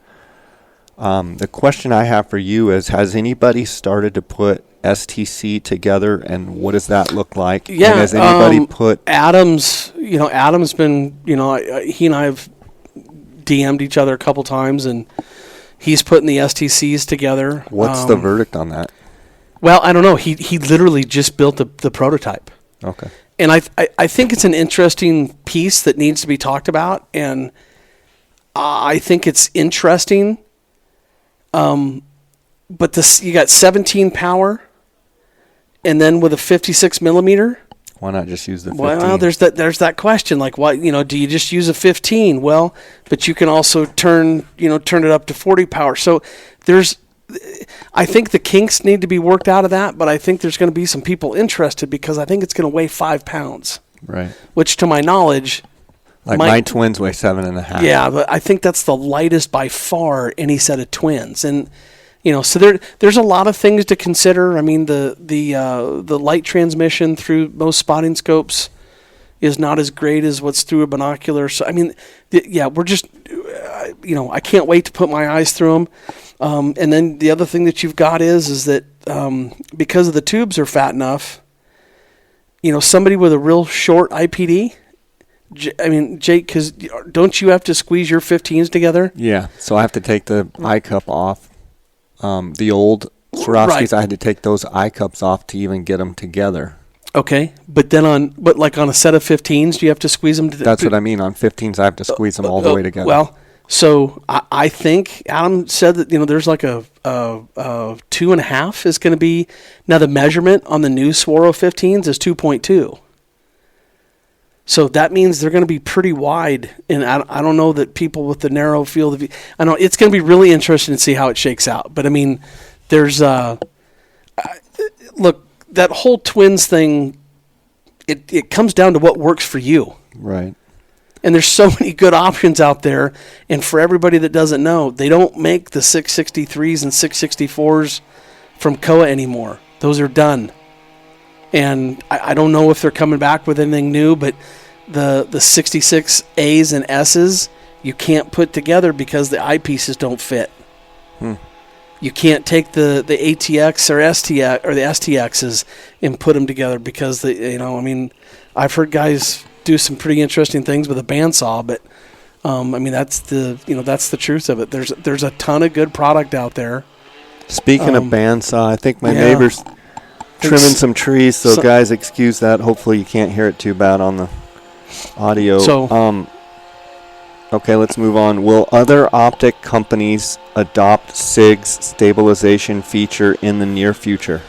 The question I have for you is, has anybody started to put STC together, and what does that look like? Yeah, and has anybody put Adams? Adam's been, he and I have DM'd each other a couple times, and he's putting the STCs together. What's the verdict on that? Well, I don't know. He literally just built the prototype. Okay. And I think it's an interesting piece that needs to be talked about, and I think it's interesting. But you got 17 power. And then with a 56 millimeter, why not just use the 15? Well, there's that question, like, what, do you just use a 15? Well, but you can also turn it up to 40 power. So I think the kinks need to be worked out of that, but I think there's going to be some people interested because I think it's going to weigh 5 pounds. Right. Which, to my knowledge, my twins weigh 7.5. Yeah, but I think that's the lightest by far any set of twins, and. So there's a lot of things to consider. The light transmission through most spotting scopes is not as great as what's through a binocular. So we're just I can't wait to put my eyes through them. And then the other thing that you've got is that because the tubes are fat enough, somebody with a real short IPD, Jake, because don't you have to squeeze your 15s together? Yeah, so I have to take the eye cup off. The old Swarovskis, right. I had to take those eye cups off to even get them together. Okay, but on a set of 15s, do you have to squeeze them? That's what I mean. On 15s, I have to squeeze them all the way together. Well, so I think Adam said that there's like a 2.5 is going to be. Now the measurement on the new Swaro 15s is 2.2. So that means they're going to be pretty wide, and I don't know that people with the narrow field of view. I know it's going to be really interesting to see how it shakes out. But I mean, there's look, that whole twins thing. It comes down to what works for you, right? And there's so many good options out there. And for everybody that doesn't know, they don't make the 663s and 664s from Koha anymore. Those are done. And I don't know if they're coming back with anything new, but the 66 A's and S's you can't put together because the eyepieces don't fit. You can't take the ATX or STX or the STXs and put them together because I've heard guys do some pretty interesting things with a bandsaw, but that's the truth of it. There's a ton of good product out there. Speaking of bandsaw, I think my neighbor's trimming some trees, so guys, excuse that. Hopefully you can't hear it too bad on the audio. So, okay, let's move on. Will other optic companies adopt SIG's stabilization feature in the near future?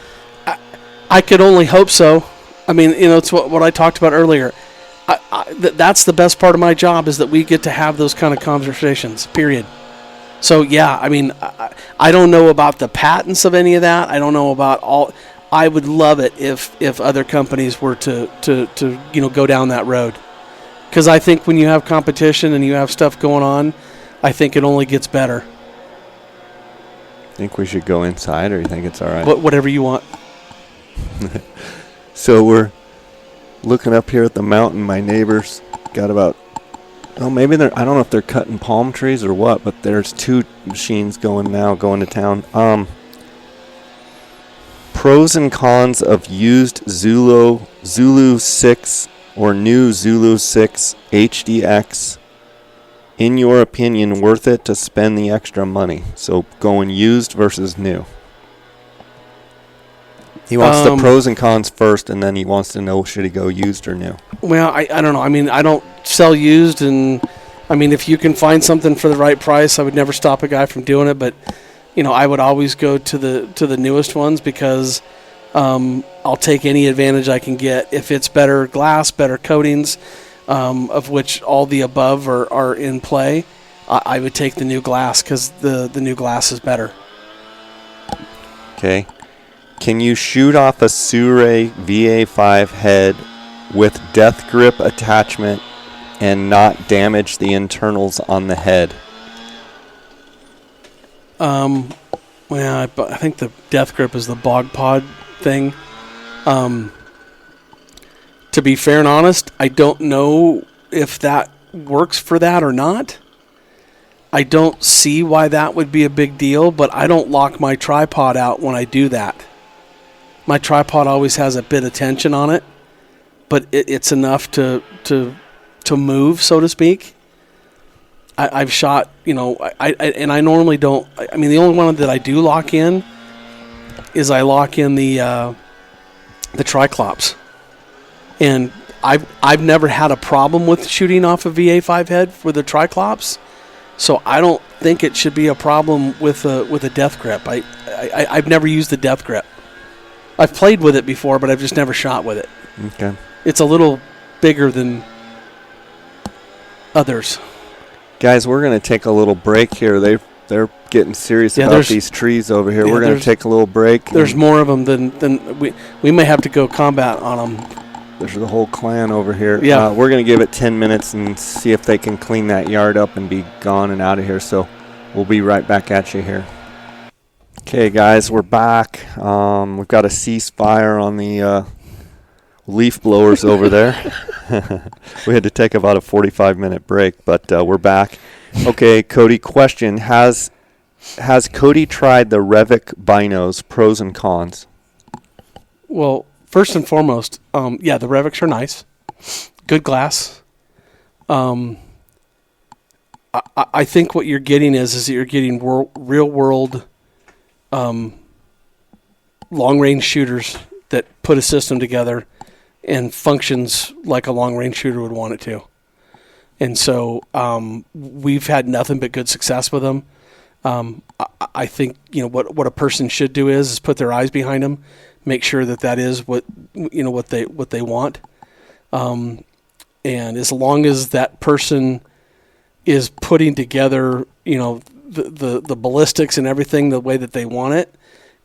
I could only hope so. I mean, it's what I talked about earlier. That's the best part of my job, is that we get to have those kind of conversations, period. So, yeah, I mean, I don't know about the patents of any of that. I don't know about all. I would love it if other companies were to go down that road. Because I think when you have competition and you have stuff going on, I think it only gets better. Think we should go inside, or you think it's all right? Whatever you want. So we're looking up here at the mountain. My neighbor's got about, maybe I don't know if they're cutting palm trees or what, but there's 2 machines going to town. Pros and cons of used Zulu 6 or new Zulu 6 HDX. In your opinion, worth it to spend the extra money? So going used versus new. He wants the pros and cons first, and then he wants to know, should he go used or new? Well, I don't know. I mean, I don't sell used, and I mean, if you can find something for the right price, I would never stop a guy from doing it. But I would always go to the newest ones, because I'll take any advantage I can get. If it's better glass, better coatings, of which all the above are in play, I would take the new glass, because the new glass is better. Okay. Can you shoot off a Sure VA5 head with death grip attachment and not damage the internals on the head? Well, I think the death grip is the bog pod thing. To be fair and honest, I don't know if that works for that or not. I don't see why that would be a big deal, but I don't lock my tripod out when I do that. My tripod always has a bit of tension on it, but it's enough to move, so to speak. I've shot, I normally don't. I mean, the only one that I do lock in is I lock in the Triclops, and I've never had a problem with shooting off a VA5 head with the Triclops, so I don't think it should be a problem with a death grip. I've never used the death grip. I've played with it before, but I've just never shot with it. Okay. It's a little bigger than others. Guys, we're going to take a little break here. They're getting serious about these trees over here. We're going to take a little break. There's more of them than we may have to go combat on them. There's the whole clan over here. Yeah. We're going to give it 10 minutes and see if they can clean that yard up and be gone and out of here. So we'll be right back at you here. Okay, guys, we're back. We've got a ceasefire on the leaf blowers over there. We had to take about a 45-minute break, but we're back. Okay, Cody, question. Has Cody tried the Revic binos, pros and cons? Well, first and foremost, yeah, the Revics are nice. Good glass. I think what you're getting is that you're getting real-world long-range shooters that put a system together and functions like a long-range shooter would want it to. And so we've had nothing but good success with them. I think what a person should do is put their eyes behind them, make sure that is what they want, and as long as that person is putting together the ballistics and everything the way that they want it,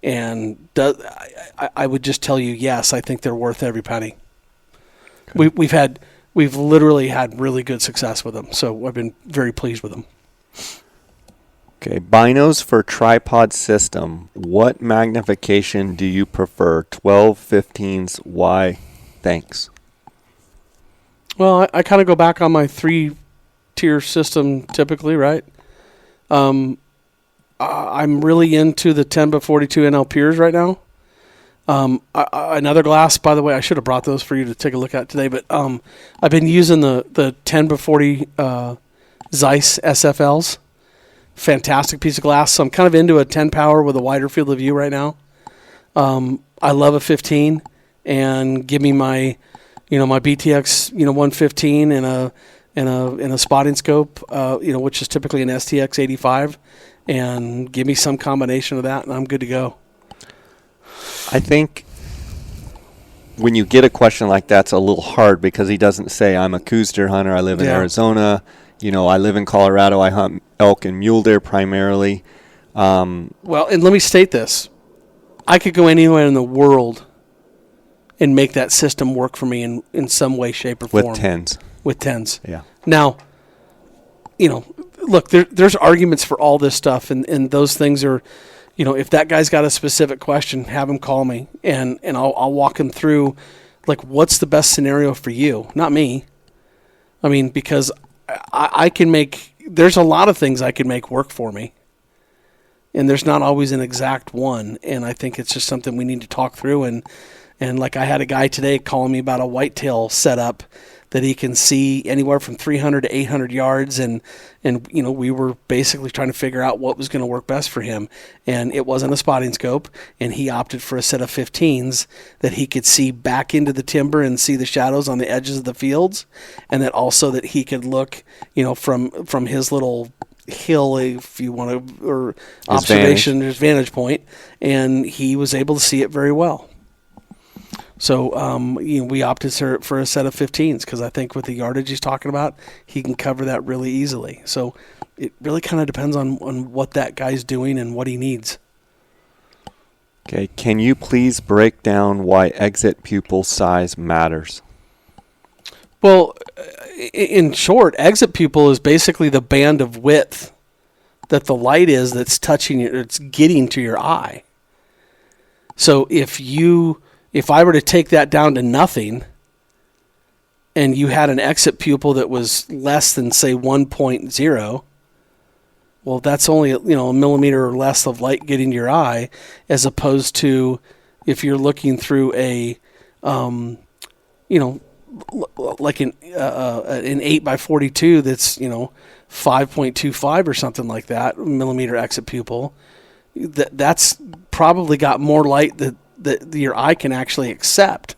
and I would just tell you, yes, I think they're worth every penny. Okay. We've literally had really good success with them, so I've been very pleased with them. Okay, binos for tripod system. What magnification do you prefer? 12, 15s, why? Thanks. Well, I kind of go back on my 3-tier system typically, right? I'm really into the 10x42 NL Pures right now. Another glass, by the way, I should have brought those for you to take a look at today, but I've been using the 10x40 Zeiss SFLs. Fantastic piece of glass. So I'm kind of into a 10 power with a wider field of view right now. I love a 15, and give me my BTX 115 and a spotting scope, which is typically an STX 85, and give me some combination of that, and I'm good to go. I think when you get a question like that, it's a little hard because he doesn't say, I'm a Coues deer hunter, I live in Arizona, I live in Colorado, I hunt elk and mule deer primarily. Well, and let me state this. I could go anywhere in the world and make that system work for me in some way, shape, or form. With tens. Yeah. Now, look, there's arguments for all this stuff, and those things are, if that guy's got a specific question, have him call me, and I'll walk him through, like, what's the best scenario for you, not me. I mean, because I can make, there's a lot of things I can make work for me, and there's not always an exact one, and I think it's just something we need to talk through, and like I had a guy today calling me about a whitetail setup that he can see anywhere from 300 to 800 yards, and we were basically trying to figure out what was going to work best for him, and it wasn't a spotting scope, and he opted for a set of 15s that he could see back into the timber and see the shadows on the edges of the fields, and that also that he could look, from his little hill, if you want to, or observation, his vantage point, and he was able to see it very well. So we opted for a set of 15s because I think with the yardage he's talking about, he can cover that really easily. So it really kind of depends on what that guy's doing and what he needs. Okay, can you please break down why exit pupil size matters? Well, in short, exit pupil is basically the band of width that the light is that's touching it, it's getting to your eye. So if I were to take that down to nothing and you had an exit pupil that was less than, say, 1.0, well, that's only a millimeter or less of light getting to your eye, as opposed to if you're looking through a, like an 8x42 that's, 5.25 or something like that, millimeter exit pupil, that's probably got more light that your eye can actually accept.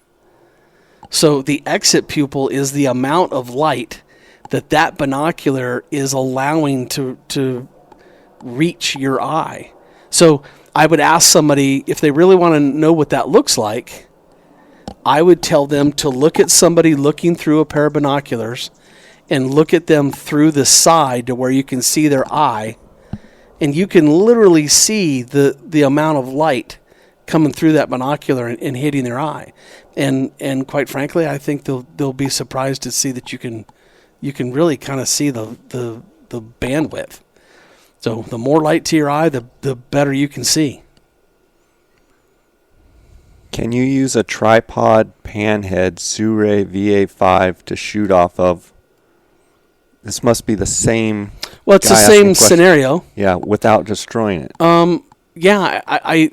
So the exit pupil is the amount of light that binocular is allowing to reach your eye. So I would ask somebody, if they really want to know what that looks like, I would tell them to look at somebody looking through a pair of binoculars and look at them through the side to where you can see their eye, and you can literally see the amount of light coming through that binocular and hitting their eye. And quite frankly, I think they'll be surprised to see that you can really kind of see the bandwidth. So the more light to your eye, the better you can see. Can you use a tripod panhead Sure VA5 to shoot off of? This must be the same. Well, it's the guy asking same questions. scenario. Yeah, without destroying it. Yeah, I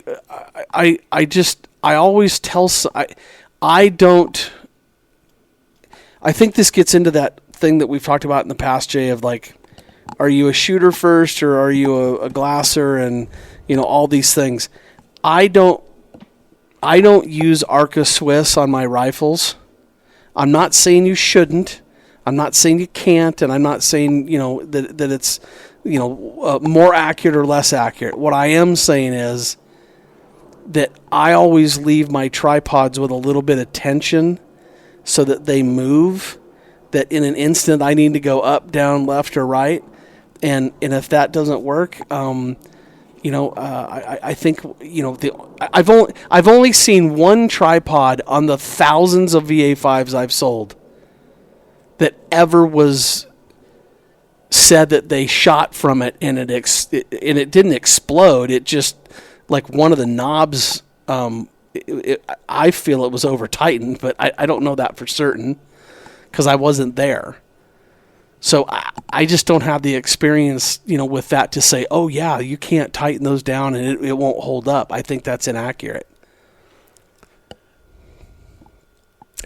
always tell, I don't, I think this gets into that thing that we've talked about in the past, Jay, of like, are you a shooter first or are you a glasser, and, all these things. I don't use Arca Swiss on my rifles. I'm not saying you shouldn't. I'm not saying you can't, and I'm not saying, that it's, more accurate or less accurate. What I am saying is that I always leave my tripods with a little bit of tension so that they move, that in an instant I need to go up, down, left, or right. And if that doesn't work, I think, I've only seen one tripod on the thousands of VA5s I've sold that ever was said that they shot from it and it didn't explode. It just, like, one of the knobs, I feel it was over tightened, but I don't know that for certain because I wasn't there. So I just don't have the experience, with that to say, oh yeah, you can't tighten those down and it won't hold up. I think that's inaccurate.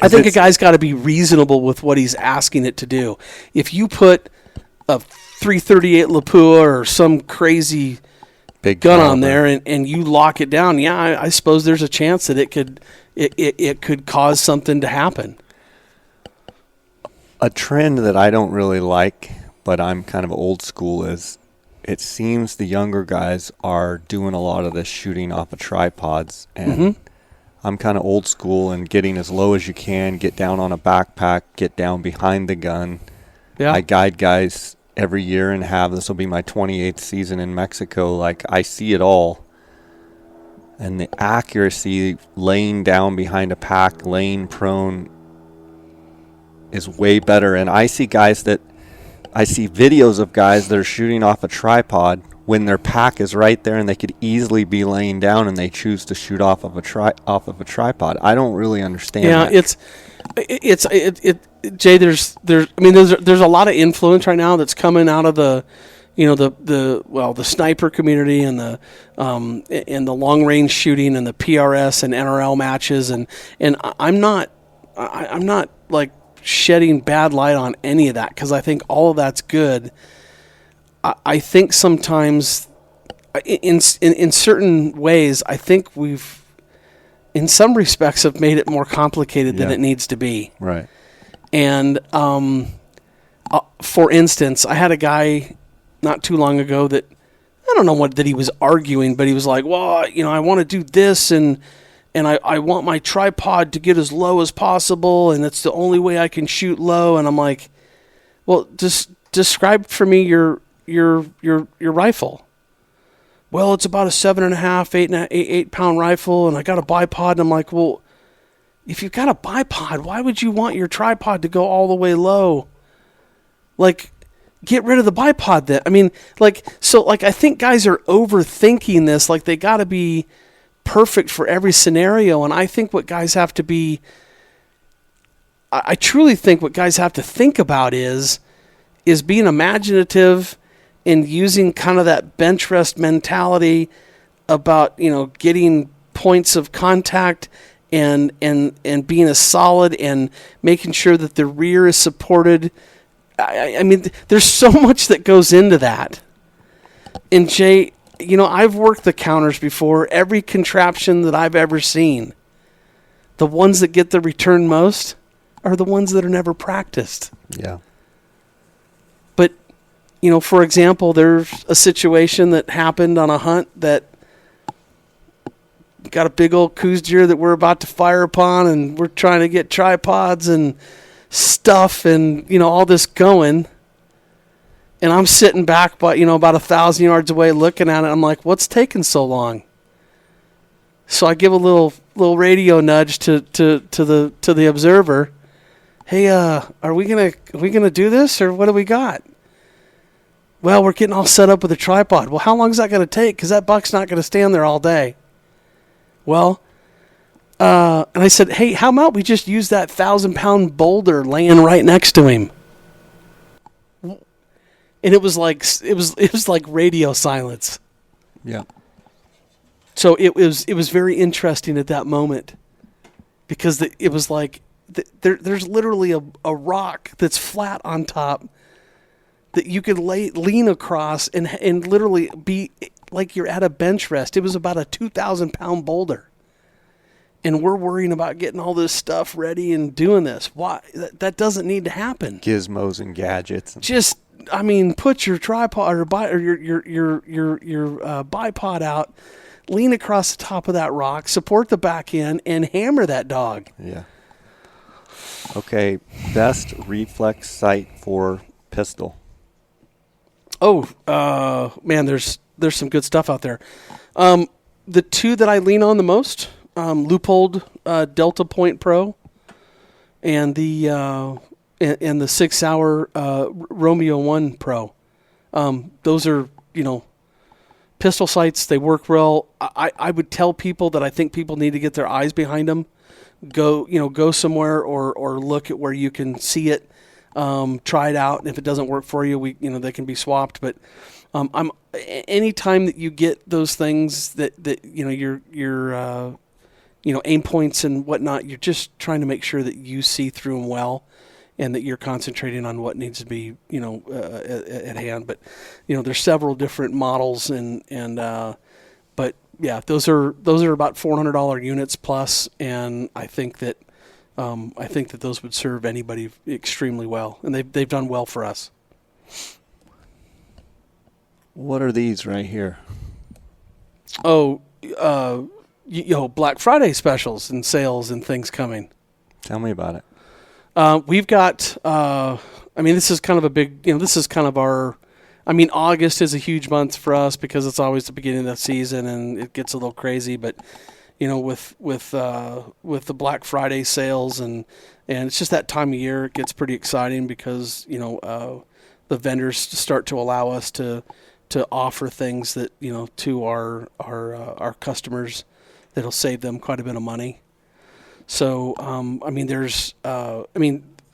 I think a guy's got to be reasonable with what he's asking it to do. If you put a 338 Lapua or some crazy big gun on there and you lock it down, yeah, I suppose there's a chance that it could cause something to happen. A trend that I don't really like, but I'm kind of old school, is it seems the younger guys are doing a lot of this shooting off of tripods, and I'm kind of old school and getting as low as you can, get down on a backpack, get down behind the gun. Yeah. I guide guys every year and this will be my 28th season in Mexico. Like, I see it all. And the accuracy laying down behind a pack, laying prone, is way better. And I see videos of guys that are shooting off a tripod when their pack is right there and they could easily be laying down and they choose to shoot off of a tripod. I don't really understand that. Yeah, Jay, there's a lot of influence right now that's coming out of the sniper community and the long range shooting and the PRS and NRL matches, and I'm not like shedding bad light on any of that, because I think all of that's good. I think sometimes in certain ways, I think we've, in some respects, have made it more complicated than it needs to be. Right. And for instance, I had a guy not too long ago that, I don't know that he was arguing, but he was like, well, I want to do this and I want my tripod to get as low as possible, and it's the only way I can shoot low. And I'm like, well, just describe for me your rifle. Well, it's about a 7.5, 8 pound rifle, and I got a bipod. And I'm like, well, if you've got a bipod, why would you want your tripod to go all the way low? Like, get rid of the bipod then. I mean, I think guys are overthinking this. Like, they got to be perfect for every scenario. And I think what guys have to be, I truly think what guys have to think about is being imaginative and using kind of that bench rest mentality about, getting points of contact and being a solid and making sure that the rear is supported. I mean, there's so much that goes into that. And Jay, I've worked the counters before. Every contraption that I've ever seen, the ones that get the return most are the ones that are never practiced. Yeah. But, for example, there's a situation that happened on a hunt that got a big old coos deer that we're about to fire upon, and we're trying to get tripods and stuff and, all this going. And I'm sitting back, but about 1,000 yards away looking at it. I'm like, what's taking so long? So I give a little radio nudge to the observer. Hey, are we gonna do this, or what do we got? Well, we're getting all set up with a tripod. Well, how long is that going to take? Because that buck's not going to stand there all day. Well, And I said, hey, how about we just use that 1,000-pound boulder laying right next to him? And it was like radio silence. Yeah. So it was very interesting at that moment, because it was like there's literally a rock that's flat on top that you could lean across and literally be like you're at a bench rest. It was about a 2,000-pound boulder. And we're worrying about getting all this stuff ready and doing this. Why? That doesn't need to happen. Gizmos and gadgets. Just, I mean, put your tripod or your bipod out, lean across the top of that rock, support the back end, and hammer that dog. Yeah. Okay, best reflex sight for pistol. Oh, man, there's some good stuff out there. The two that I lean on the most, Leupold Delta Point Pro, and the 6 Hour Romeo 1 Pro. Those are, pistol sights. They work well. I would tell people that I think people need to get their eyes behind them. Go somewhere or look at where you can see it. Try it out, and if it doesn't work for you, they can be swapped. But anytime that you get those things that your aim points and whatnot, you're just trying to make sure that you see through them well, and that you're concentrating on what needs to be at hand. But there's several different models, but yeah, those are about $400 units plus, and I think that those would serve anybody extremely well, and they've done well for us. What are these right here? Oh, Black Friday specials and sales and things coming. Tell me about it. We've got. This is kind of a big. This is kind of our. August is a huge month for us because it's always the beginning of the season and it gets a little crazy, but. With the Black Friday sales and it's just that time of year, it gets pretty exciting because the vendors start to allow us to offer things that to our customers that'll save them quite a bit of money. So there's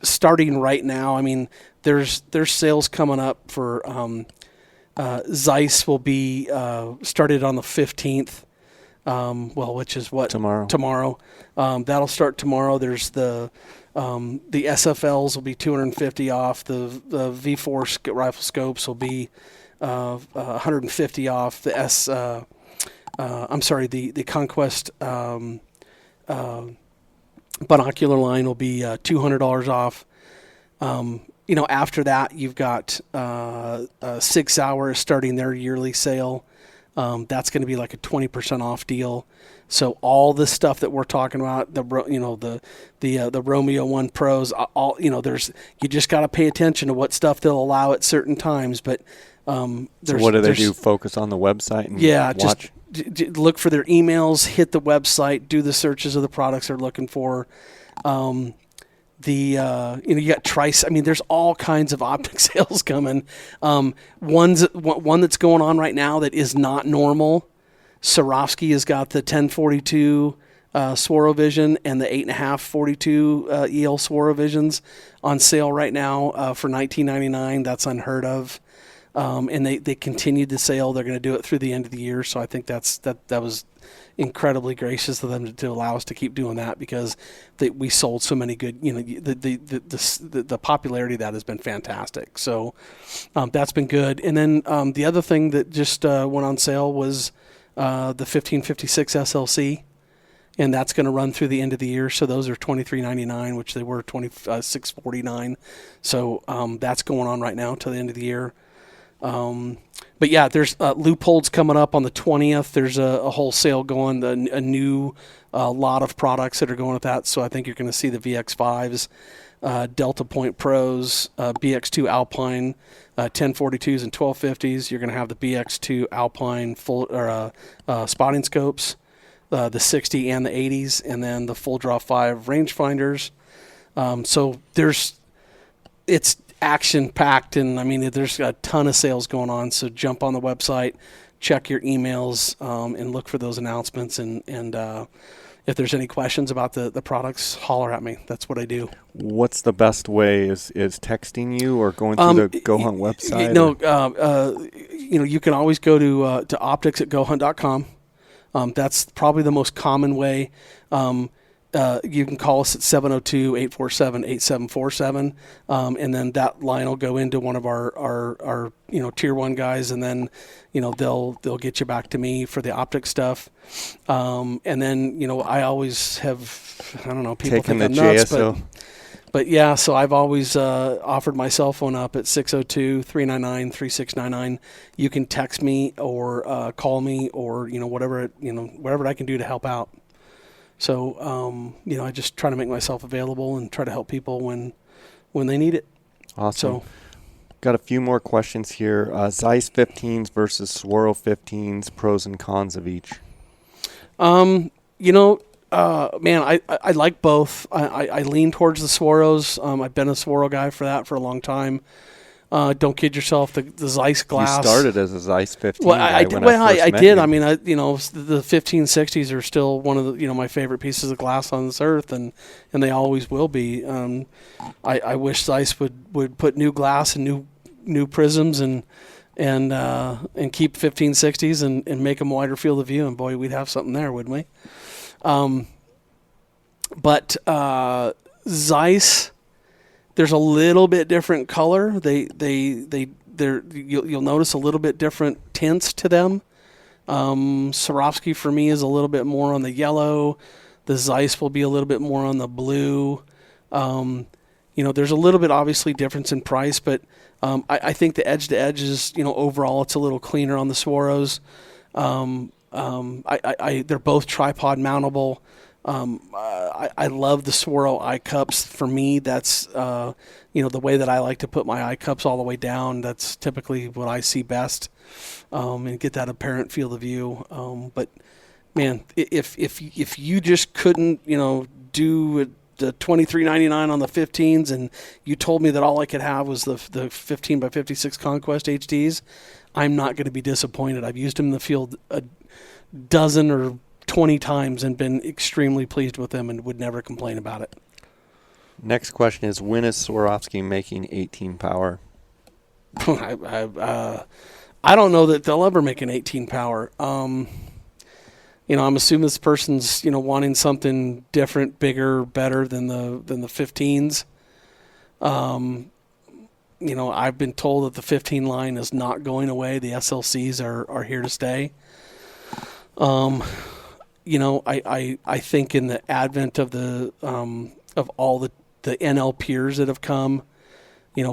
starting right now. There's sales coming up for Zeiss will be started on the 15th. Which is what? Tomorrow. That'll start tomorrow. There's the SFLs will be $250 off. The V4 rifle scopes will be $150 off. The Conquest binocular line will be $200 off. After that, you've got 6 Hours starting their yearly sale. That's going to be like a 20% off deal. So all the stuff that we're talking about, the Romeo 1 Pros, all you just got to pay attention to what stuff they'll allow at certain times. But so what do they do? Focus on the website and watch? Just look for their emails, hit the website, do the searches of the products they're looking for. You got Trice. There's all kinds of optic sales coming. One that's going on right now that is not normal. Swarovski has got the 1042 Sworovision and the 8.5 42 EL Sworovisions on sale right now for $19.99. That's unheard of. And they continued the sale. They're going to do it through the end of the year. So I think that was incredibly gracious of them to allow us to keep doing that because we sold so many good. The popularity of that has been fantastic. So that's been good. And then the other thing that just went on sale was the 1556 SLC. And that's going to run through the end of the year. So those are $23.99, which they were $26.49. So that's going on right now till the end of the year. But yeah, there's Leupold's coming up on the 20th. There's a whole sale going, a new lot of products that are going with that. So I think you're going to see the VX5s, Delta Point Pros, BX2 Alpine, 1042s and 1250s. You're going to have the BX2 Alpine full spotting scopes, the 60 and the 80s, and then the Full Draw 5 rangefinders. So it's action packed, and there's a ton of sales going on. So jump on the website, check your emails, and look for those announcements. And if there's any questions about the products, holler at me. That's what I do. What's the best way? Is texting you or going through the GOHUNT website? You can always go to optics at GOHUNT.com. That's probably the most common way. You can call us at 702-847-8747, and then that line will go into one of our tier 1 guys, and then they'll get you back to me for the optic stuff. And then I always have, I don't know, people Taking think the I'm nuts, JSO. but yeah, so I've always offered my cell phone up at 602-399-3699. You can text me or call me or whatever I can do to help out. So I just try to make myself available and try to help people when they need it. Awesome. So, got a few more questions here. Zeiss 15s versus Swaro 15s, pros and cons of each. Man, I like both. I lean towards the Swaros. I've been a Swaro guy for a long time. Don't kid yourself. The Zeiss glass. You started as a Zeiss 15. Well, I did. You. I mean, the 1560s are still one of the my favorite pieces of glass on this earth, and they always will be. I wish Zeiss would put new glass and new prisms and keep 1560s and make them wider field of view, and boy, we'd have something there, wouldn't we? But Zeiss, there's a little bit different color. You'll notice a little bit different tints to them. Swarovski for me is a little bit more on the yellow. The Zeiss will be a little bit more on the blue. There's a little bit obviously difference in price, but I think the edge to edge is overall it's a little cleaner on the Swaros. They're both tripod mountable. I love the Swaro eye cups. For me, that's the way that I like to put my eye cups all the way down. That's typically what I see best, and get that apparent field of view. But man, if you just couldn't do the $23.99 on the 15s, and you told me that all I could have was the 15 by 56 Conquest HDs, I'm not going to be disappointed. I've used them in the field a dozen or 20 times and been extremely pleased with them and would never complain about it. Next question is, when is Swarovski making 18 power? I don't know that they'll ever make an 18 power. I'm assuming this person's wanting something different, bigger, better than the 15s. I've been told that the 15 line is not going away. The SLCs are here to stay. I think in the advent of of all the NL peers that have come,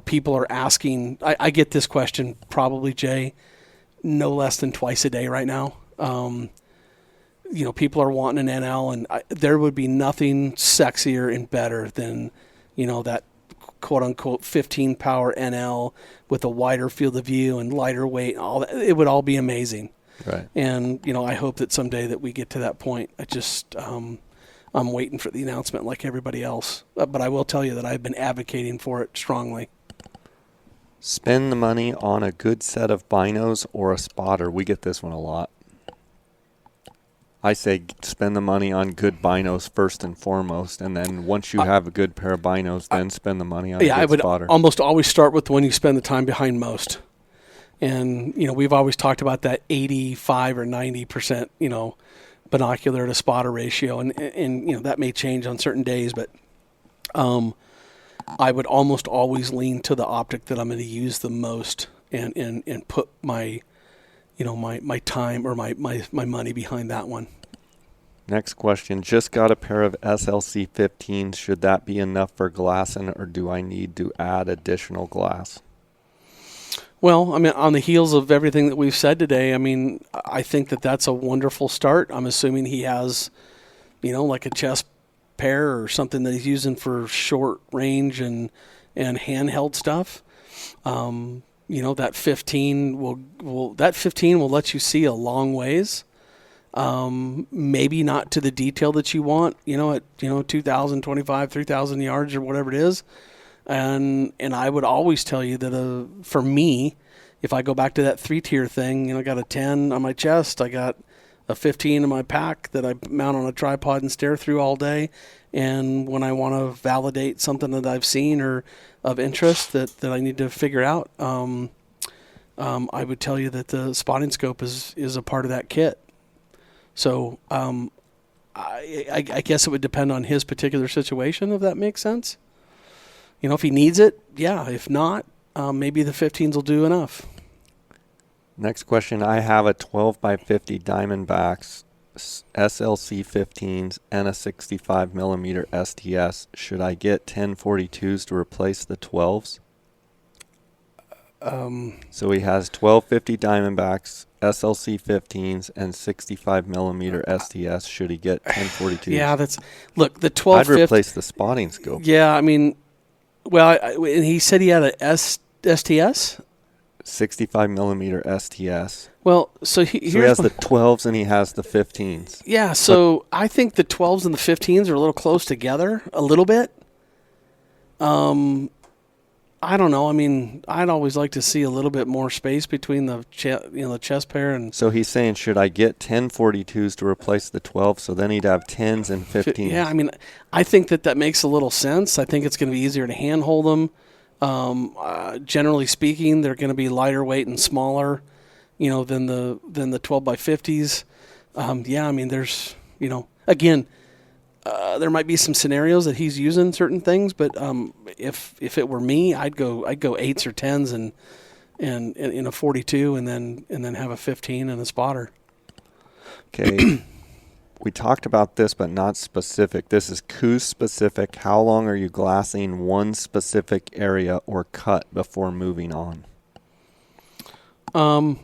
people are asking. I get this question probably, Jay, no less than twice a day right now. People are wanting an NL, and there would be nothing sexier and better than that quote unquote 15 power NL with a wider field of view and lighter weight. All that, it would all be amazing. Right. And, I hope that someday that we get to that point. I'm waiting for the announcement like everybody else. But I will tell you that I've been advocating for it strongly. Spend the money on a good set of binos or a spotter. We get this one a lot. I say spend the money on good binos first and foremost, and then once you have a good pair of binos, then spend the money on a good spotter. I would almost always start with the one you spend the time behind most. And, we've always talked about that 85 or 90%, binocular to spotter ratio. And that may change on certain days, but I would almost always lean to the optic that I'm going to use the most and put my, my time or my money behind that one. Next question. Just got a pair of SLC 15s. Should that be enough for glassing, or do I need to add additional glass? Well, I mean, on the heels of everything that we've said today, I mean, I think that that's a wonderful start. I'm assuming he has, like a chest pair or something that he's using for short range and handheld stuff. That 15 will let you see a long ways. Maybe not to the detail that you want, at 2,000, 25, 3,000 yards or whatever it is. And I would always tell you that for me, if I go back to that 3-tier thing, I got a 10 on my chest, I got a 15 in my pack that I mount on a tripod and stare through all day. And when I want to validate something that I've seen or of interest that I need to figure out, I would tell you that the spotting scope is a part of that kit. So I guess it would depend on his particular situation, if that makes sense. If he needs it, yeah. If not, maybe the 15s will do enough. Next question. I have a 12 by 50 Diamondbacks SLC 15s and a 65 millimeter STS. Should I get 1042s to replace the 12s? So he has 1250 Diamondbacks, SLC 15s, and 65 millimeter STS. Should he get 1042s? Yeah, the 1250. I'd replace the spotting scope. Yeah, I mean, well, and he said he had a STS. 65 millimeter STS. Well, so he has the 12s and he has the 15s. Yeah, so I think the 12s and the 15s are a little close together, a little bit. I don't know. I mean, I'd always like to see a little bit more space between the chest pair and. So he's saying, should I get 1042s to replace the 12? So then he'd have 10s and 15s. Yeah, I mean, I think that makes a little sense. I think it's going to be easier to handhold them. Generally speaking, they're going to be lighter weight and smaller, than the 12 by 50s. Yeah, I mean, there's, again, there might be some scenarios that he's using certain things, but if it were me, I'd go 8s or 10s and in a 42, and then have a 15 and a spotter. Okay. We talked about this, but not specific. This is Coos specific. How long are you glassing one specific area or cut before moving on? Man,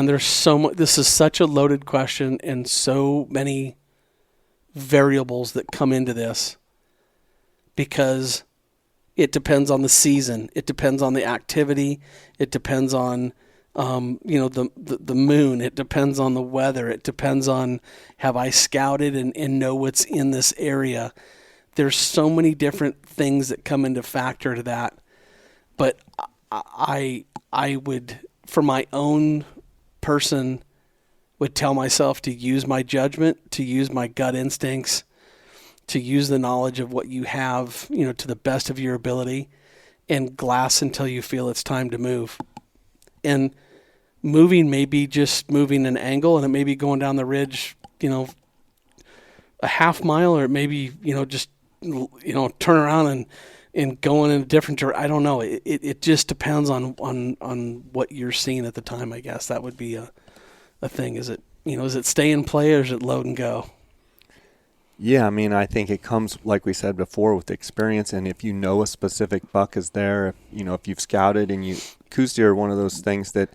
there's so much. This is such a loaded question, and so many variables that come into this, because it depends on the season, it depends on the activity, it depends on the moon, it depends on the weather, it depends on, have I scouted and know what's in this area. There's so many different things that come into factor to that. But I would, for my own person, would tell myself to use my judgment, to use my gut instincts, to use the knowledge of what you have, to the best of your ability, and glass until you feel it's time to move. And moving may be just moving an angle, and it may be going down the ridge, a half mile, or it may be, just, turn around and going in a different direction. I don't know. It just depends on what you're seeing at the time, I guess. That would be a thing. Is it stay and play, or is it load and go? Yeah, I mean, I think it comes, like we said before, with experience, and if you know a specific buck is there, if you've scouted and Coos deer are one of those things that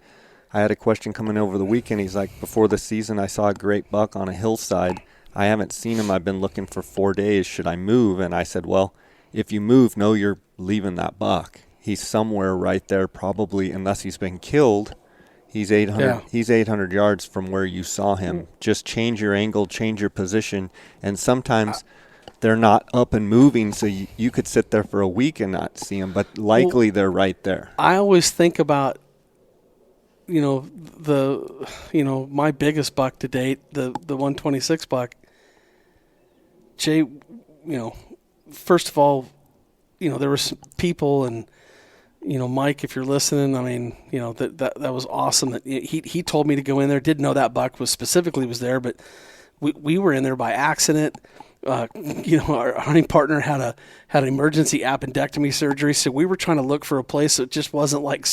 I had a question coming over the weekend. He's like, before the season, I saw a great buck on a hillside. I haven't seen him. I've been looking for 4 days. Should I move? And I said, well, if you move, know you're leaving that buck. He's somewhere right there, probably, unless he's been killed. He's 800. Yeah. He's 800 yards from where you saw him. Just change your angle, change your position, and sometimes they're not up and moving, so you could sit there for a week and not see them, but likely they're right there. I always think about, my biggest buck to date, the 126 buck. Jay, first of all, there were some people, and Mike, if you're listening, I mean, that was awesome. That he told me to go in there. Didn't know that buck was there, but we were in there by accident. Our hunting partner had an emergency appendectomy surgery, so we were trying to look for a place that just wasn't like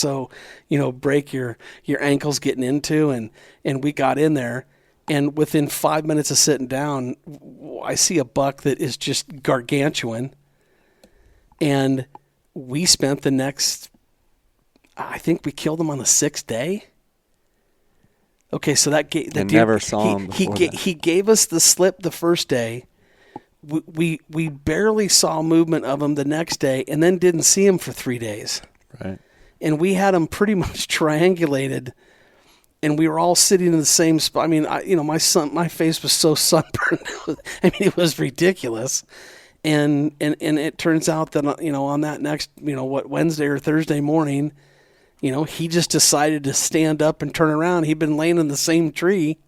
break your ankles getting into, and we got in there, and within 5 minutes of sitting down, I see a buck that is just gargantuan, and we spent the next, I think we killed him on the 6th day. Okay, so that never saw him before that. He gave us the slip the first day. We barely saw movement of him the next day, and then didn't see him for 3 days. Right. And we had him pretty much triangulated, and we were all sitting in the same spot. I mean, my face was so sunburned. I mean, it was ridiculous. And it turns out that, on that next, Wednesday or Thursday morning, he just decided to stand up and turn around. He'd been laying in the same tree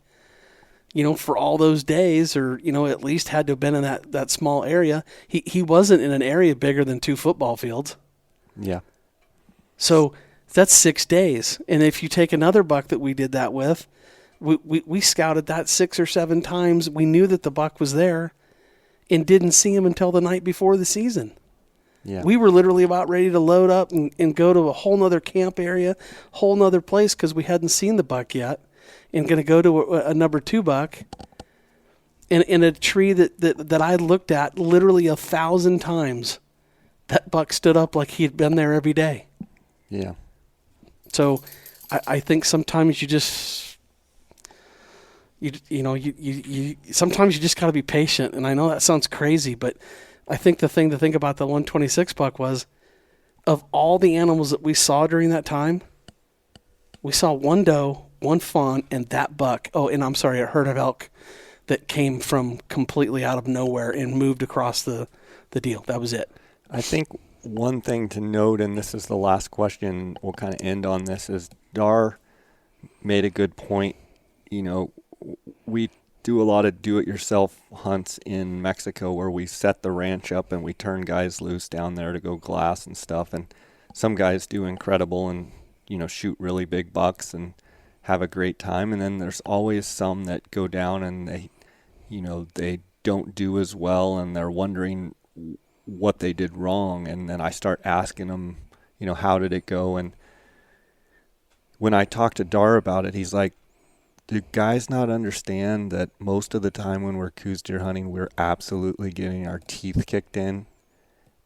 for all those days, or, at least had to have been in that small area. He wasn't in an area bigger than 2 football fields. Yeah. So that's 6 days. And if you take another buck that we did that with, we scouted that 6 or 7 times. We knew that the buck was there and didn't see him until the night before the season. Yeah. We were literally about ready to load up and go to a whole nother camp area, whole nother place, because we hadn't seen the buck yet, and going to go to a number 2 buck in a tree that I looked at literally 1,000 times. That buck stood up like he had been there every day. Yeah. So I think sometimes you just, sometimes you just got to be patient. And I know that sounds crazy, but I think the thing to think about the 126 buck was, of all the animals that we saw during that time, we saw 1 doe, 1 fawn, and that buck. Oh, and I'm sorry, a herd of elk that came from completely out of nowhere and moved across the deal. That was it. I think one thing to note, and this is the last question, we'll kind of end on this, is Dar made a good point. We do a lot of do-it-yourself hunts in Mexico where we set the ranch up and we turn guys loose down there to go glass and stuff. And some guys do incredible and, shoot really big bucks and have a great time. And then there's always some that go down and they don't do as well and they're wondering what they did wrong. And then I start asking them, how did it go? And when I talked to Dar about it, he's like, do guys not understand that most of the time when we're Coues deer hunting, we're absolutely getting our teeth kicked in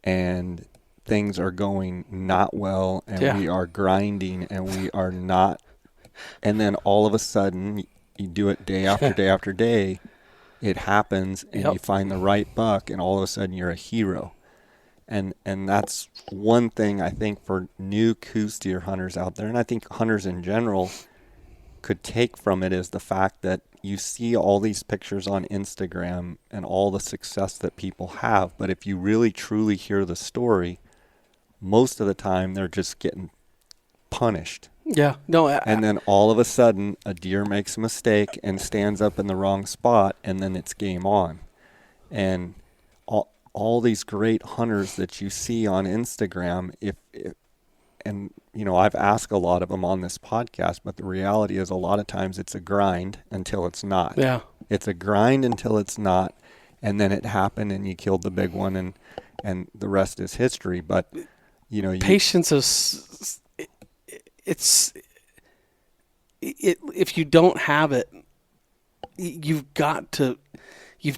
and things are going not well and we are grinding and we are not. And then all of a sudden you do it day after day after day. It happens and you find the right buck and all of a sudden you're a hero. And that's one thing I think for new Coues deer hunters out there, and I think hunters in general could take from it, is the fact that you see all these pictures on Instagram and all the success that people have, but if you really truly hear the story, most of the time they're just getting punished. Yeah. No. And then all of a sudden a deer makes a mistake and stands up in the wrong spot and then it's game on. And all these great hunters that you see on Instagram, I've asked a lot of them on this podcast, but the reality is a lot of times it's a grind until it's not. Yeah. It's a grind until it's not, and then it happened and you killed the big one and the rest is history. But, patience is, if you don't have it, you've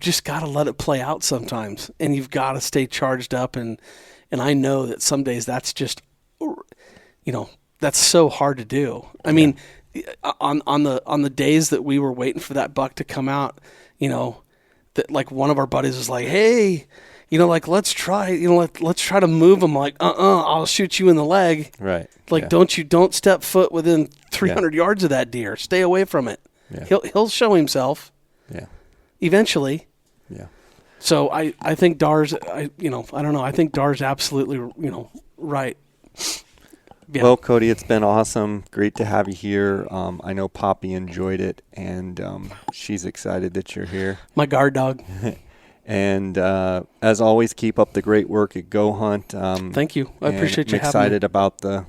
just got to let it play out sometimes, and you've got to stay charged up. And I know that some days that's just, that's so hard to do. I mean, on the days that we were waiting for that buck to come out, that like one of our buddies was like, hey, let's try to move him. Like, I'll shoot you in the leg. Right. Like, don't step foot within 300 yards of that deer. Stay away from it. Yeah. He'll show himself. Yeah. Eventually. Yeah. So I think Dar's, I don't know. I think Dar's absolutely, right. Yeah. Well, Cody, it's been awesome. Great to have you here. I know Poppy enjoyed it, and she's excited that you're here. My guard dog. And as always, keep up the great work at GOHUNT. Thank you. I appreciate you having me. I'm excited about the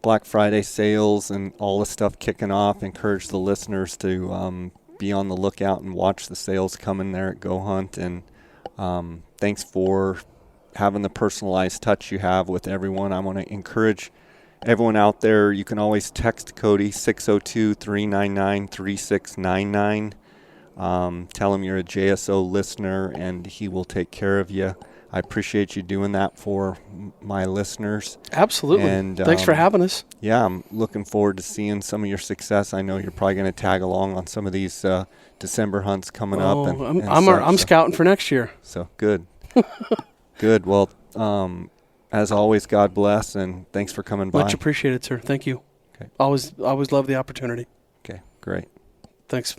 Black Friday sales and all the stuff kicking off. Encourage the listeners to be on the lookout and watch the sales coming there at GOHUNT. And thanks for having the personalized touch you have with everyone. I want to encourage everyone out there. You can always text Cody 602-399-3699. Tell him you're a JSO listener and he will take care of you. I appreciate you doing that for my listeners. Absolutely. And thanks for having us. Yeah, I'm looking forward to seeing some of your success. I know you're probably going to tag along on some of these December hunts coming up. I'm scouting for next year. So good. Good. Well, as always, God bless, and thanks for coming by. Much appreciated, sir. Thank you. Okay. Always love the opportunity. Okay, great. Thanks.